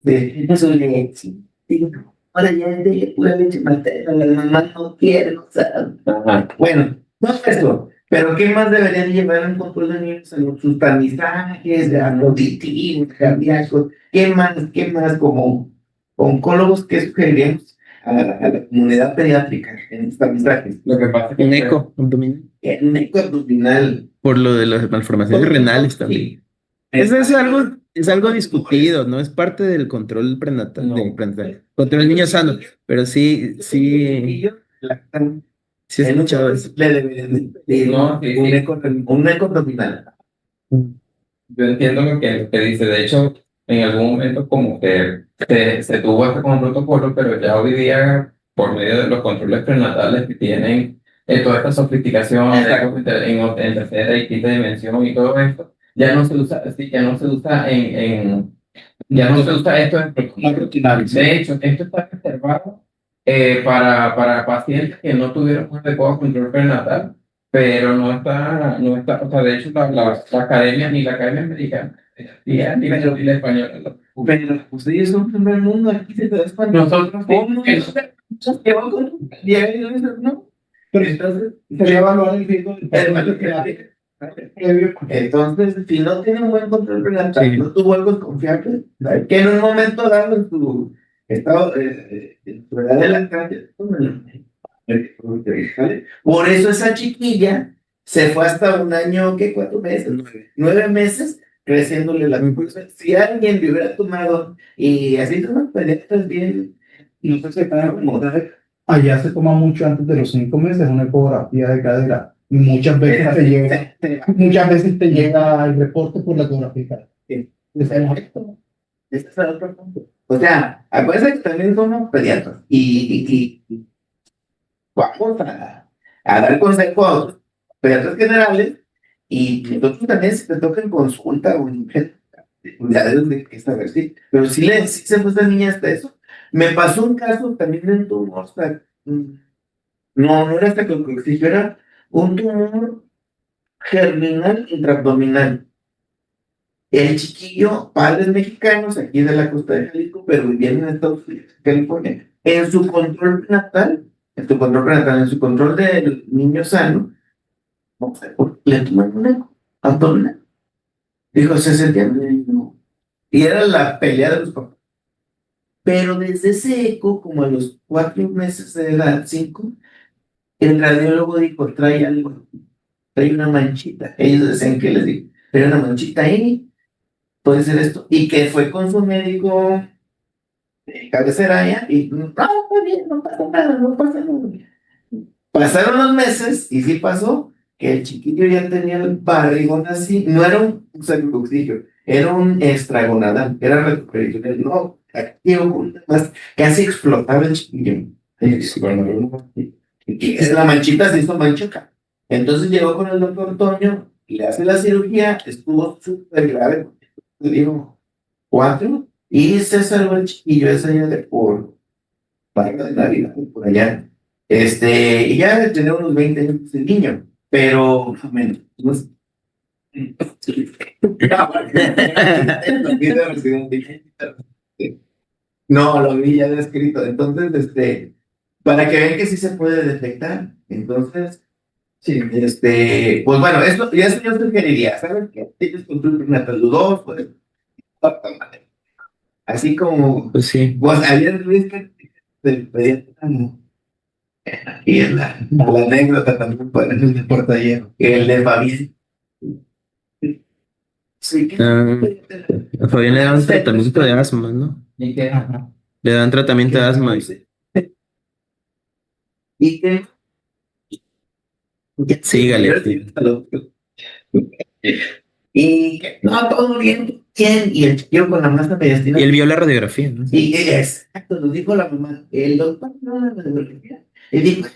[SPEAKER 2] de su leche. Digo, ahora ya es de pura leche materna, las mamás no quieren, o sea.
[SPEAKER 5] Ajá.
[SPEAKER 2] Bueno, no es eso. Pero ¿qué más deberían llevar un control de niños salud? Sus tamizajes, auditivos, cardíacos. ¿Qué más? ¿Qué más? Como oncólogos, ¿qué sugeriríamos a la comunidad pediátrica en estos tamizajes?
[SPEAKER 5] Lo que pasa es que
[SPEAKER 4] Un eco abdominal.
[SPEAKER 2] Un eco abdominal.
[SPEAKER 4] Por lo de las malformaciones renales también. Eso es algo discutido, ¿no? Es parte del control prenatal,
[SPEAKER 5] No.
[SPEAKER 4] control del niño sano. Pero sí,
[SPEAKER 2] Y
[SPEAKER 4] sí he escuchado eso.
[SPEAKER 2] le deberían de
[SPEAKER 5] No, sí, sí.
[SPEAKER 2] un eco abdominal.
[SPEAKER 5] Yo entiendo lo que dice. De hecho, en algún momento como que se tuvo hasta como protocolo, pero ya hoy día, por medio de los controles prenatales que tienen toda esta sofisticación en tercera y quinta dimensión y todo esto, ya no se usa, sí, ya no se usa esto en protocolo. De hecho, esto está reservado para pacientes que no tuvieron un adecuado control prenatal, pero no está, o sea, de hecho, la academia, ni la academia americana, ni la española.
[SPEAKER 2] Pero ustedes son primer mundo, aquí se te da español.
[SPEAKER 5] Nosotros,
[SPEAKER 2] ¿Cómo? Llevó con 10 años, ¿no? Pero entonces se le evalúa el riesgo previo. Entonces, si no tiene un buen control prenatal, no tuvo algo confiable, que en un momento dado en su estado, en su edad de lactancia, por eso esa chiquilla se fue hasta un año, ¿qué? 4 meses, 9 meses, creciéndole la pulsa. Si alguien le hubiera tomado y así toman pediatras bien, no sé si como
[SPEAKER 6] Allá se toma mucho antes de los 5 meses una ecografía de cadera. Y muchas veces te llega el reporte por la ecografía de cadera.
[SPEAKER 2] Perfecto. Ese es el otro punto. O sea, acuérdense que también somos pediatras y vamos a dar consejo a otros pediatras generales y nosotros también si te toca en consulta o en ya deben que saber, sí. Pero sí se fue esta niña hasta eso. Me pasó un caso también de un tumor, o sea, no era hasta con crucifixo, era un tumor germinal intraabdominal. El chiquillo, padres mexicanos, aquí de la costa de Jalisco, pero vivían en Estados Unidos, California. En su control prenatal, en su control del niño sano, no sé por qué le tomaron un eco abdominal. Dijo, se sentía bien, no. Y era la pelea de los papás. Pero desde ese eco, como a los 4 meses de edad, 5, el radiólogo dijo, trae algo, trae una manchita. Ellos decían que les digo, trae una manchita ahí, puede ser esto. Y que fue con su médico de cabecera allá, y no, está bien, no pasa nada, no pasa nada. Pasaron los meses, y sí pasó, que el chiquillo ya tenía el barrigón así, no era un sacrococcigio, era un estragonadal, era retroperitoneal, no, activo, más, casi explotaba el chiquillo. Y la manchita se hizo manchoca. Entonces llegó con el doctor Toño, le hace la cirugía, estuvo súper grave, le dijo 4, y se salvó el chiquillo ese día de por barra de Navidad, por allá. Y ya de tener unos 20 años el niño, pero menos. No, lo vi ya descrito. Entonces, para que vean que sí se puede detectar. Entonces, sí, pues bueno, eso yo sugeriría. ¿Saben qué? Tienes control prenatal 2, pues, Así como
[SPEAKER 4] Pues sí.
[SPEAKER 2] vos ayer viste te pedían aquí en la anécdota también para el deporte ayer, el de Fabián. Sí,
[SPEAKER 4] Ah, a Fabián le dan tratamiento de asma, ¿no?
[SPEAKER 5] Y que
[SPEAKER 6] Ajá.
[SPEAKER 4] Le dan tratamiento de asma.
[SPEAKER 2] y que
[SPEAKER 4] Sígale.
[SPEAKER 2] y que no, todo bien, bien, y el chiquillo con la masa mediastina.
[SPEAKER 4] Y él vio la radiografía, ¿no?
[SPEAKER 2] Y exacto, nos dijo la mamá, el doctor no la radiografía. Y dijo,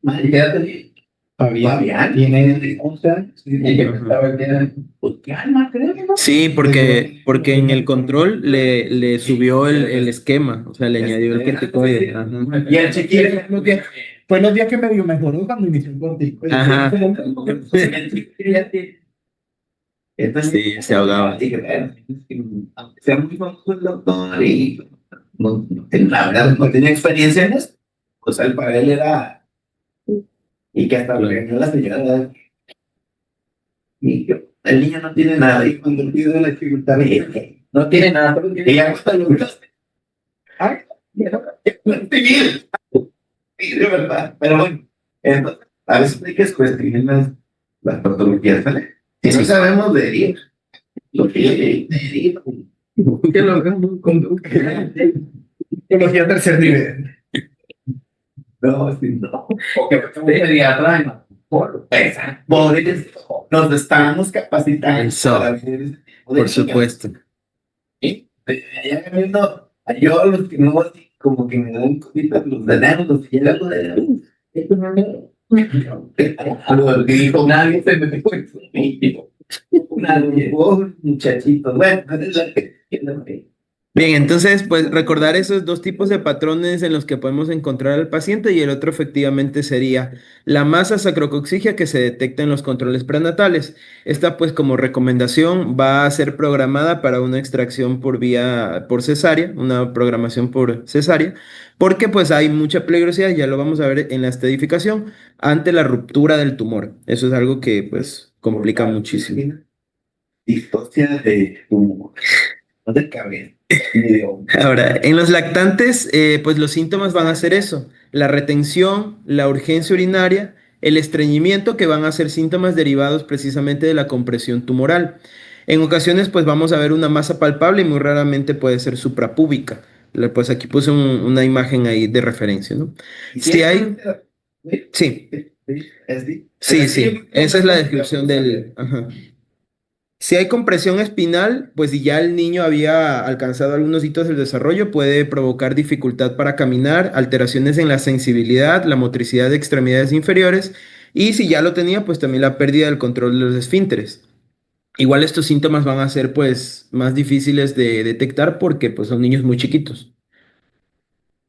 [SPEAKER 2] madre, quédate. Fabián
[SPEAKER 6] Tiene 11 años.
[SPEAKER 5] y que estaba bien.
[SPEAKER 2] pues calma, creo, ¿no?
[SPEAKER 4] Sí, porque en el control le subió el esquema, o sea, le añadió el corticoide. Ajá.
[SPEAKER 2] Y el chiquillo
[SPEAKER 6] Fue los días que medio mejoró cuando inició el cortico.
[SPEAKER 4] Ajá.
[SPEAKER 2] entonces,
[SPEAKER 4] Sí, se ahogaba.
[SPEAKER 2] dije, bueno, aunque sea muy famoso el doctor y la verdad no tenía experiencia en eso, pues él para él era, y que hasta lo regañó la señora, y yo, el niño no tiene nada, y cuando pido la dificultad, no tiene nada, y ya hasta lo ay, ya no estoy bien, sí, de verdad, pero bueno, entonces, a veces hay que cuestionar las patologías, ¿vale? Si no sabemos de herir, lo que de herir,
[SPEAKER 4] Que lo hagamos con
[SPEAKER 6] Psicología tercer nivel.
[SPEAKER 2] no, sí, no.
[SPEAKER 5] O que un pediatra y no, por
[SPEAKER 2] Nos estamos capacitando
[SPEAKER 4] Eso,
[SPEAKER 2] para ver ese tipo de
[SPEAKER 4] por
[SPEAKER 2] niños.
[SPEAKER 4] supuesto.
[SPEAKER 2] ¿Sí? Allá viendo, yo los que no, así como que me dan cositas, los de enanos, los que ya algo de enanos. Esto no lo que dijo
[SPEAKER 5] nadie se mete con eso.
[SPEAKER 2] nadie, muchachitos. Bueno, es la que
[SPEAKER 4] Bien, entonces, pues recordar esos dos tipos de patrones en los que podemos encontrar al paciente y el otro efectivamente sería la masa sacrocoxigia que se detecta en los controles prenatales. Esta, pues como recomendación, va a ser programada para una extracción por cesárea, una programación por cesárea, porque pues hay mucha peligrosidad, ya lo vamos a ver en la estadificación, ante la ruptura del tumor. Eso es algo que pues complica muchísimo.
[SPEAKER 2] distocia de tu, no de cabeza, ni de hombro.
[SPEAKER 4] Ahora, en los lactantes, pues los síntomas van a ser eso, la retención, la urgencia urinaria, el estreñimiento, que van a ser síntomas derivados precisamente de la compresión tumoral. En ocasiones, pues vamos a ver una masa palpable y muy raramente puede ser suprapúbica. Pues aquí puse una imagen ahí de referencia, ¿no? Si hay, sí, sí, esa es la descripción del, ajá. Si hay compresión espinal, pues si ya el niño había alcanzado algunos hitos del desarrollo, puede provocar dificultad para caminar, alteraciones en la sensibilidad, la motricidad de extremidades inferiores y si ya lo tenía, pues también la pérdida del control de los esfínteres. Igual estos síntomas van a ser pues más difíciles de detectar porque pues son niños muy chiquitos.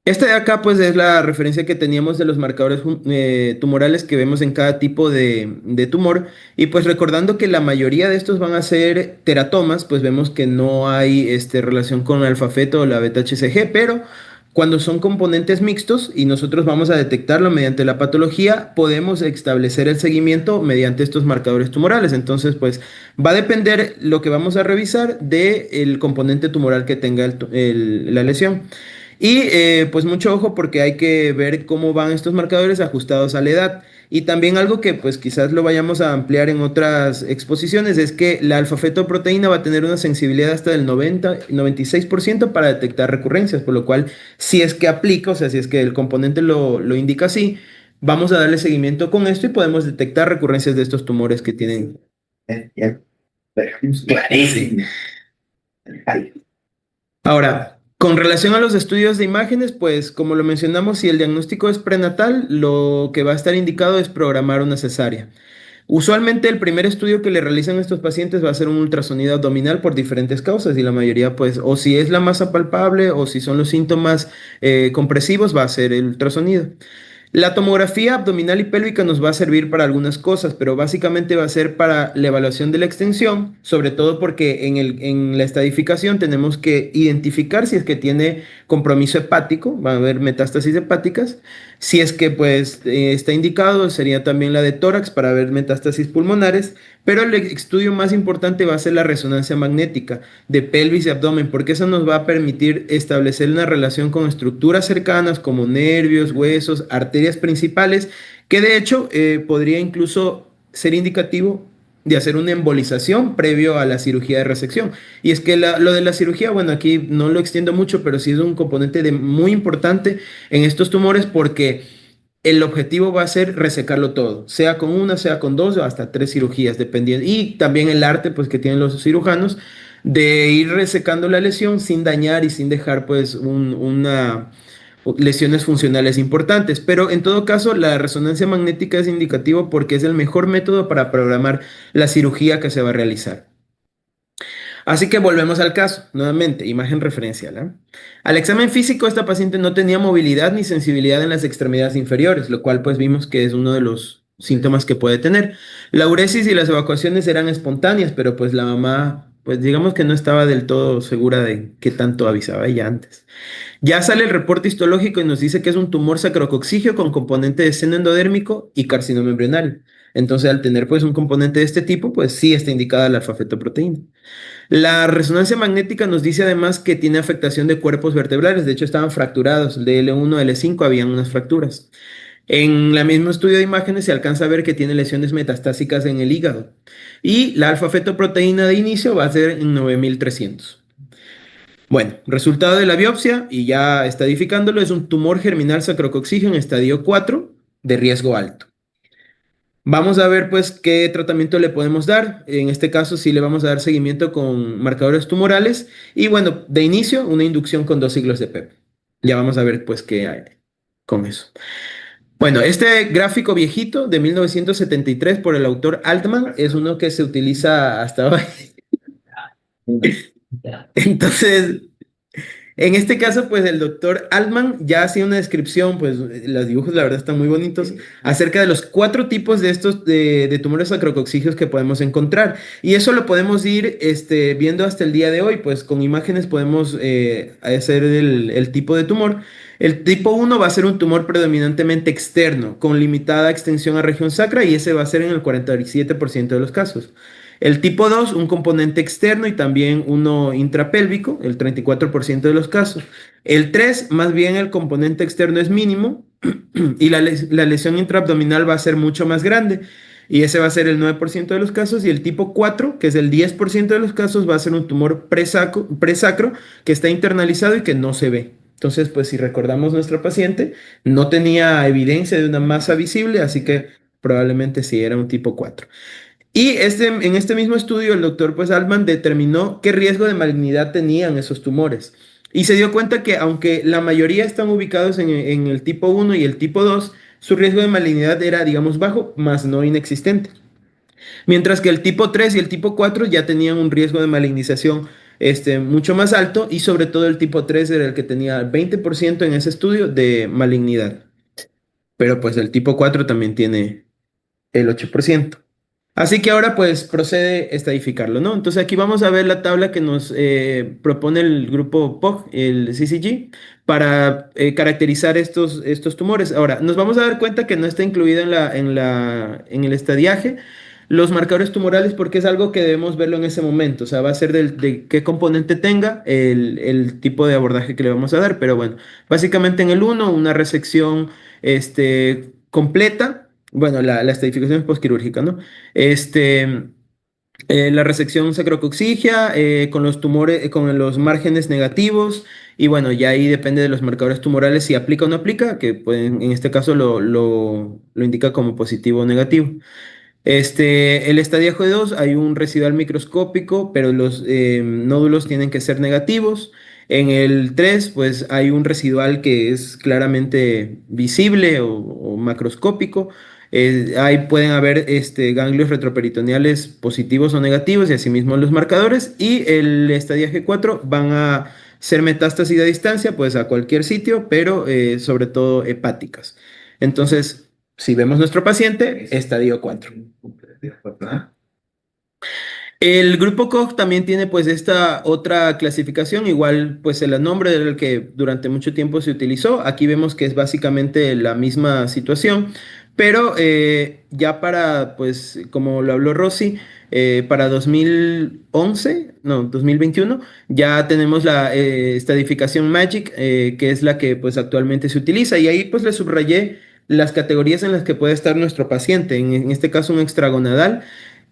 [SPEAKER 4] Esta de acá, pues, es la referencia que teníamos de los marcadores tumorales que vemos en cada tipo de tumor. Y pues recordando que la mayoría de estos van a ser teratomas, pues vemos que no hay relación con el alfa-feto o la beta-HCG, pero cuando son componentes mixtos y nosotros vamos a detectarlo mediante la patología, podemos establecer el seguimiento mediante estos marcadores tumorales. Entonces, pues, va a depender lo que vamos a revisar del componente tumoral que tenga la lesión. Y pues mucho ojo porque hay que ver cómo van estos marcadores ajustados a la edad. Y también algo que pues quizás lo vayamos a ampliar en otras exposiciones es que la alfa-fetoproteína va a tener una sensibilidad hasta del 96% para detectar recurrencias, por lo cual si es que aplica, o sea, si es que el componente lo indica así, vamos a darle seguimiento con esto y podemos detectar recurrencias de estos tumores que tienen.
[SPEAKER 2] Clarísimo.
[SPEAKER 4] Ahora, con relación a los estudios de imágenes, pues como lo mencionamos, si el diagnóstico es prenatal, lo que va a estar indicado es programar una cesárea. Usualmente el primer estudio que le realizan a estos pacientes va a ser un ultrasonido abdominal por diferentes causas y la mayoría pues o si es la masa palpable o si son los síntomas compresivos va a ser el ultrasonido. La tomografía abdominal y pélvica nos va a servir para algunas cosas, pero básicamente va a ser para la evaluación de la extensión, sobre todo porque en la estadificación tenemos que identificar si es que tiene compromiso hepático, va a haber metástasis hepáticas. Si es que pues está indicado, sería también la de tórax para ver metástasis pulmonares, pero el estudio más importante va a ser la resonancia magnética de pelvis y abdomen, porque eso nos va a permitir establecer una relación con estructuras cercanas como nervios, huesos, arterias principales, que de hecho podría incluso ser indicativo de hacer una embolización previo a la cirugía de resección. Y es que lo de la cirugía, bueno, aquí no lo extiendo mucho, pero sí es un componente muy importante en estos tumores porque el objetivo va a ser resecarlo todo, sea con una, sea con dos o hasta tres cirugías, dependiendo. Y también el arte, pues, que tienen los cirujanos de ir resecando la lesión sin dañar y sin dejar, pues, una lesiones funcionales importantes. Pero en todo caso, la resonancia magnética es indicativo porque es el mejor método para programar la cirugía que se va a realizar. Así que volvemos al caso, nuevamente, imagen referencial, ¿eh? Al examen físico, esta paciente no tenía movilidad ni sensibilidad en las extremidades inferiores, lo cual pues vimos que es uno de los síntomas que puede tener. La uresis y las evacuaciones eran espontáneas, pero pues la mamá, pues digamos que no estaba del todo segura de qué tanto avisaba ella antes. Ya sale el reporte histológico y nos dice que es un tumor sacrococcígeo con componente de seno endodérmico y carcinoma embrionario. Entonces, al tener pues un componente de este tipo, pues sí está indicada la alfa-fetoproteína. La resonancia magnética nos dice además que tiene afectación de cuerpos vertebrales, de hecho estaban fracturados, el de L1, L5 habían unas fracturas. En el mismo estudio de imágenes se alcanza a ver que tiene lesiones metastásicas en el hígado. Y la alfa-fetoproteína de inicio va a ser en 9300. Bueno, resultado de la biopsia, y ya estadificándolo, es un tumor germinal sacrococcígeo en estadio 4 de riesgo alto. Vamos a ver pues qué tratamiento le podemos dar. En este caso sí le vamos a dar seguimiento con marcadores tumorales y bueno, de inicio una inducción con 2 ciclos de PEP. Ya vamos a ver pues qué hay con eso. Bueno, este gráfico viejito de 1973 por el autor Altman es uno que se utiliza hasta hoy. Entonces, en este caso, pues el doctor Altman ya hacía una descripción, pues los dibujos la verdad están muy bonitos, acerca de los 4 tipos de estos de tumores sacrococcígeos que podemos encontrar. Y eso lo podemos ir viendo hasta el día de hoy, pues con imágenes podemos hacer el tipo de tumor. El tipo 1 va a ser un tumor predominantemente externo, con limitada extensión a región sacra, y ese va a ser en el 47% de los casos. El tipo 2, un componente externo y también uno intrapélvico, el 34% de los casos. El 3, más bien el componente externo es mínimo y la lesión intraabdominal va a ser mucho más grande. Y ese va a ser el 9% de los casos. Y el tipo 4, que es el 10% de los casos, va a ser un tumor presacro que está internalizado y que no se ve. Entonces, pues si recordamos nuestra paciente, no tenía evidencia de una masa visible, así que probablemente sí era un tipo 4. Y en este mismo estudio, el doctor pues, Altman determinó qué riesgo de malignidad tenían esos tumores. Y se dio cuenta que aunque la mayoría están ubicados en el tipo 1 y el tipo 2, su riesgo de malignidad era, digamos, bajo, más no inexistente. Mientras que el tipo 3 y el tipo 4 ya tenían un riesgo de malignización mucho más alto y sobre todo el tipo 3 era el que tenía 20% en ese estudio de malignidad. Pero pues el tipo 4 también tiene el 8%. Así que ahora pues procede estadificarlo, ¿no? Entonces aquí vamos a ver la tabla que nos propone el grupo POG, el CCG, para caracterizar estos tumores. Ahora, nos vamos a dar cuenta que no está incluido en el estadiaje los marcadores tumorales porque es algo que debemos verlo en ese momento. O sea, va a ser de qué componente tenga el tipo de abordaje que le vamos a dar. Pero bueno, básicamente en el 1, una resección completa. Bueno, la estadificación es postquirúrgica, ¿no? La resección sacrococcígea con los tumores, con los márgenes negativos, y bueno, ya ahí depende de los marcadores tumorales si aplica o no aplica, que pues, en este caso lo indica como positivo o negativo. El estadio G2 hay un residual microscópico, pero los nódulos tienen que ser negativos. En el 3, pues hay un residual que es claramente visible o macroscópico. Ahí pueden haber ganglios retroperitoneales positivos o negativos y asimismo los marcadores. Y el estadio G4 van a ser metástasis a distancia, pues a cualquier sitio, pero sobre todo hepáticas. Entonces, si vemos nuestro paciente, estadio 4. El grupo Koch también tiene pues esta otra clasificación, igual pues el nombre del que durante mucho tiempo se utilizó. Aquí vemos que es básicamente la misma situación, pero ya para pues como lo habló Rosy, para 2021, ya tenemos la estadificación MAGIC, que es la que pues actualmente se utiliza, y ahí pues le subrayé las categorías en las que puede estar nuestro paciente, en este caso un extragonadal.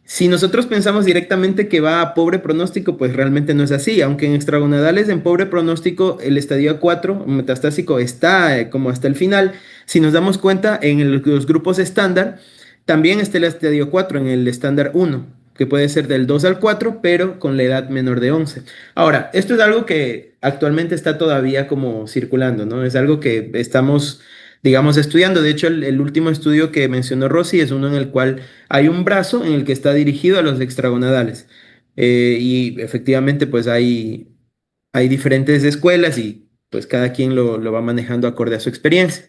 [SPEAKER 4] Si nosotros pensamos directamente que va a pobre pronóstico, pues realmente no es así. Aunque en extragonadales en pobre pronóstico el estadio 4 metastásico está como hasta el final, si nos damos cuenta en los grupos estándar, también está el estadio 4 en el estándar 1, que puede ser del 2 al 4, pero con la edad menor de 11. Ahora, esto es algo que actualmente está todavía como circulando, ¿no? Es algo que estamos, digamos, estudiando. De hecho, el último estudio que mencionó Rosy es uno en el cual hay un brazo en el que está dirigido a los extragonadales. Y efectivamente, pues hay diferentes escuelas y pues cada quien lo va manejando acorde a su experiencia.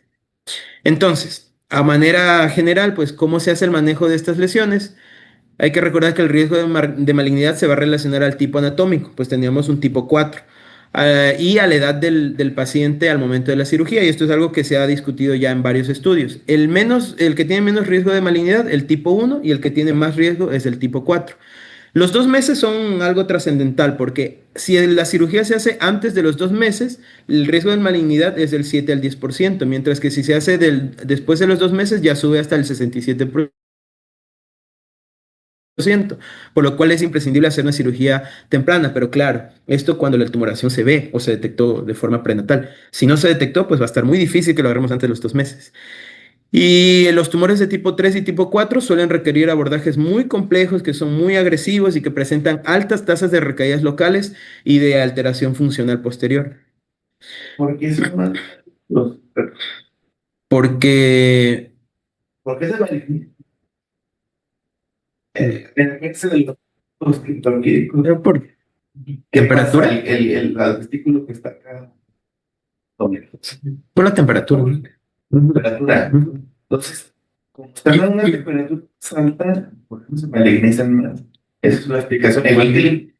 [SPEAKER 4] Entonces, a manera general, pues, ¿cómo se hace el manejo de estas lesiones? Hay que recordar que el riesgo de malignidad se va a relacionar al tipo anatómico, pues teníamos un tipo 4, y a la edad del paciente al momento de la cirugía, y esto es algo que se ha discutido ya en varios estudios. El que tiene menos riesgo de malignidad, el tipo 1, y el que tiene más riesgo es el tipo 4. Los 2 meses son algo trascendental porque si la cirugía se hace antes de los 2 meses, el riesgo de malignidad es del 7 al 10%, mientras que si se hace después de los 2 meses ya sube hasta el 67%. Por lo cual es imprescindible hacer una cirugía temprana, pero claro, esto cuando la tumoración se ve o se detectó de forma prenatal. Si no se detectó, pues va a estar muy difícil que lo hagamos antes de los 2 meses. Y los tumores de tipo 3 y tipo 4 suelen requerir abordajes muy complejos, que son muy agresivos y que presentan altas tasas de recaídas locales y de alteración funcional posterior.
[SPEAKER 2] ¿Por qué son más los
[SPEAKER 4] Porque
[SPEAKER 2] ¿Por qué se maligniza? En el caso de los criptorquídicos,
[SPEAKER 4] por
[SPEAKER 2] ¿qué
[SPEAKER 4] temperatura,
[SPEAKER 2] pasa? El testículo que está acá, ¿dónde?
[SPEAKER 4] por la temperatura.
[SPEAKER 2] Temperatura. Entonces, como están a una temperatura alta, por eso se malignizan más. Esa es la explicación. Igual que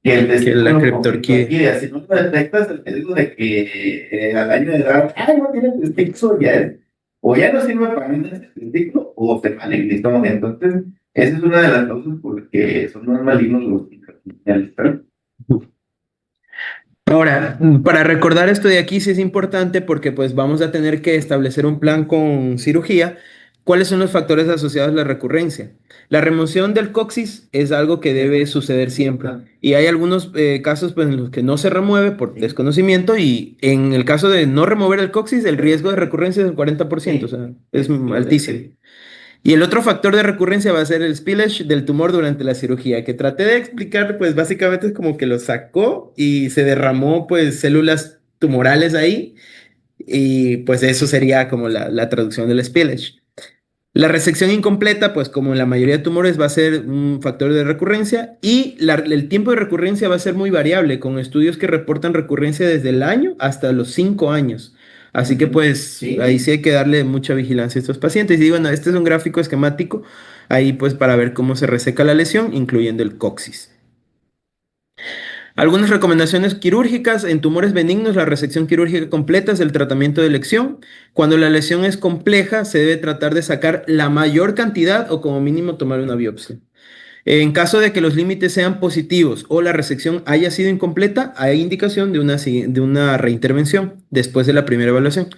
[SPEAKER 2] el testículo
[SPEAKER 4] la
[SPEAKER 2] con
[SPEAKER 4] criptorquídea.
[SPEAKER 2] criptorquídea. Si no lo detectas, el riesgo de que al año de edad, ay, no tiene testículo, o ya no sirve para mí ese testículo, o se malignizó. Entonces, esa es una de las causas porque son más malignos los criptorquídeos.
[SPEAKER 4] Ahora, para recordar esto de aquí sí es importante porque pues vamos a tener que establecer un plan con cirugía. ¿Cuáles son los factores asociados a la recurrencia? La remoción del coxis es algo que debe suceder siempre. Y hay algunos casos pues, en los que no se remueve por desconocimiento y en el caso de no remover el coxis, el riesgo de recurrencia es del 40%, o sea, es altísimo. Y el otro factor de recurrencia va a ser el spillage del tumor durante la cirugía, que traté de explicar, pues básicamente es como que lo sacó y se derramó pues células tumorales ahí, y pues eso sería como la traducción del spillage. La resección incompleta, pues como en la mayoría de tumores, va a ser un factor de recurrencia y el tiempo de recurrencia va a ser muy variable, con estudios que reportan recurrencia desde el año hasta los 5 años. Así que pues
[SPEAKER 2] Sí.
[SPEAKER 4] ahí sí hay que darle mucha vigilancia a estos pacientes. Y bueno, este es un gráfico esquemático ahí pues para ver cómo se reseca la lesión, incluyendo el coxis. Algunas recomendaciones quirúrgicas: en tumores benignos, la resección quirúrgica completa es el tratamiento de elección. Cuando la lesión es compleja, se debe tratar de sacar la mayor cantidad o como mínimo tomar una biopsia. En caso de que los límites sean positivos o la resección haya sido incompleta, hay indicación de una reintervención después de la primera evaluación.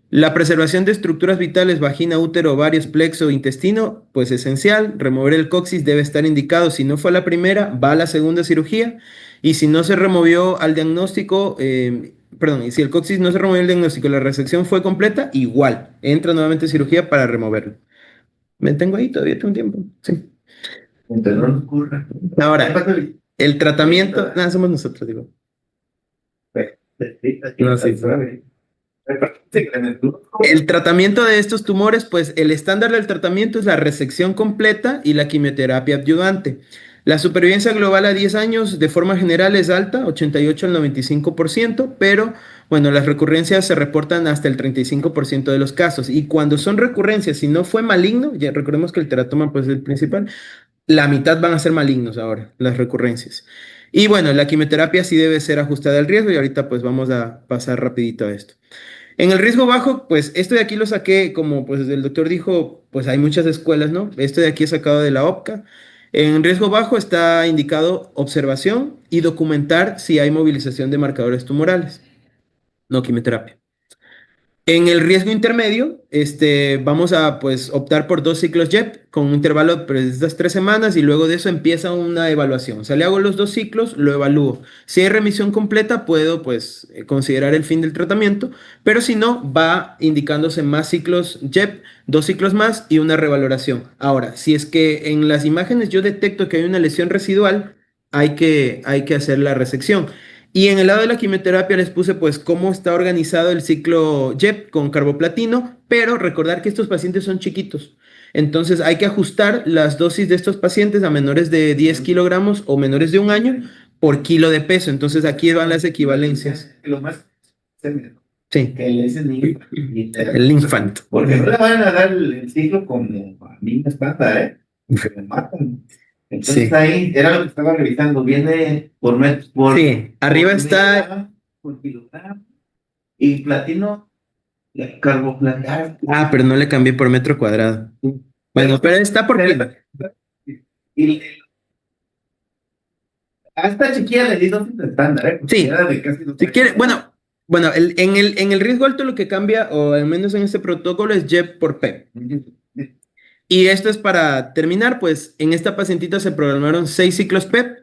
[SPEAKER 4] La preservación de estructuras vitales, vagina, útero, ovarios, plexo, intestino, pues esencial. Remover el coxis debe estar indicado. Si no fue la primera, va a la segunda cirugía. Y si no se removió al diagnóstico, y si el coxis no se removió al diagnóstico y la resección fue completa, igual, entra nuevamente a cirugía para removerlo. ¿Me tengo ahí? Todavía tengo tiempo. Sí.
[SPEAKER 2] Entonces, no nos ocurra.
[SPEAKER 4] Ahora, el tratamiento, nada, somos nosotros, digo. No, sí. El tratamiento de estos tumores, pues el estándar del tratamiento es la resección completa y la quimioterapia adyuvante. La supervivencia global a 10 años de forma general es alta, 88 al 95%, pero Bueno, las recurrencias se reportan hasta el 35% de los casos. Y cuando son recurrencias, si no fue maligno, ya recordemos que el teratoma pues, es el principal, la mitad van a ser malignos ahora, las recurrencias. Y bueno, la quimioterapia sí debe ser ajustada al riesgo y ahorita pues vamos a pasar rapidito a esto. En el riesgo bajo, pues esto de aquí lo saqué como pues el doctor dijo, pues hay muchas escuelas, ¿no? Esto de aquí es sacado de la OPCA. En riesgo bajo está indicado observación y documentar si hay movilización de marcadores tumorales, no quimioterapia. En el riesgo intermedio, vamos a pues optar por 2 ciclos JEP con un intervalo pues, de estas 3 semanas y luego de eso empieza una evaluación. O sea, le hago los 2 ciclos, lo evalúo. Si hay remisión completa, puedo pues considerar el fin del tratamiento, pero si no, va indicándose más ciclos JEP, 2 ciclos más y una revaloración. Ahora, si es que en las imágenes yo detecto que hay una lesión residual, hay que hacer la resección. Y en el lado de la quimioterapia les puse pues cómo está organizado el ciclo JEP con carboplatino, pero recordar que estos pacientes son chiquitos. Entonces hay que ajustar las dosis de estos pacientes a menores de 10 kilogramos o menores de 1 año por kilo de peso. Entonces aquí van las equivalencias.
[SPEAKER 2] Lo más
[SPEAKER 4] Sí,
[SPEAKER 2] que le dicen
[SPEAKER 4] el infant.
[SPEAKER 2] porque no le van a dar el ciclo como a mí me espanta, que me matan. Entonces
[SPEAKER 4] Sí.
[SPEAKER 2] ahí era lo que estaba revisando, viene por metro,
[SPEAKER 4] Sí, arriba
[SPEAKER 2] por
[SPEAKER 4] está.
[SPEAKER 2] miligramo, por kilogramo, y platino, carboplatino.
[SPEAKER 4] Pero no le cambié por metro cuadrado. Bueno, pero está por kilo.
[SPEAKER 2] Y a esta chiquilla le di dosis de estándar, porque
[SPEAKER 4] Sí.
[SPEAKER 2] era de casi
[SPEAKER 4] Si quiere, bueno, en el riesgo alto lo que cambia, o al menos en este protocolo, es JEP por PEP. Y esto es para terminar, pues en esta pacientita se programaron 6 ciclos PEP,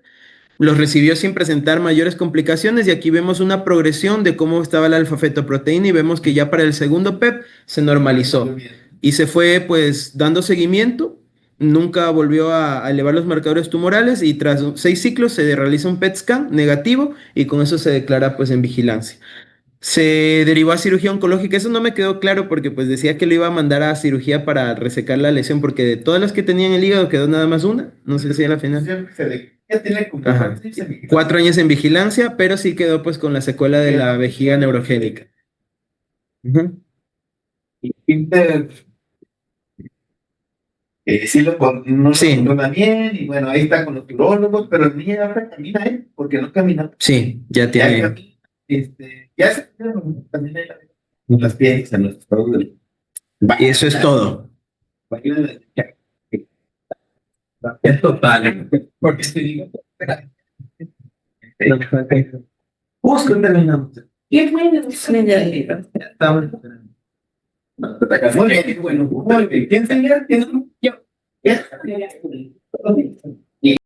[SPEAKER 4] los recibió sin presentar mayores complicaciones y aquí vemos una progresión de cómo estaba la alfa-fetoproteína y vemos que ya para el segundo PEP se normalizó y se fue pues dando seguimiento, nunca volvió a elevar los marcadores tumorales y tras 6 ciclos se realiza un PET scan negativo y con eso se declara pues en vigilancia. Se derivó a cirugía oncológica, eso no me quedó claro porque pues decía que lo iba a mandar a cirugía para resecar la lesión porque de todas las que tenía en el hígado quedó nada más una, no sé si a la final.
[SPEAKER 2] Ya tiene como
[SPEAKER 4] Ajá. 4 años en vigilancia, pero sí quedó pues con la secuela de la vejiga neurogénica. Ujú.
[SPEAKER 2] Sí no
[SPEAKER 4] Sí.
[SPEAKER 2] lo controla bien, y bueno, ahí está con los urólogos, pero el niño ahora camina, porque no camina.
[SPEAKER 4] Sí, ya
[SPEAKER 2] Ya
[SPEAKER 4] tiene.
[SPEAKER 2] camina, ya se también hay las piernas en los estados del.
[SPEAKER 4] Y eso es todo.
[SPEAKER 5] Es total. Porque te digo,
[SPEAKER 4] Justo terminamos.
[SPEAKER 3] Y bueno,
[SPEAKER 4] Estamos.
[SPEAKER 2] Muy bien, bueno, muy bien. ¿Quién sigue? ¿Quién?
[SPEAKER 3] yo.
[SPEAKER 2] ¿Quién?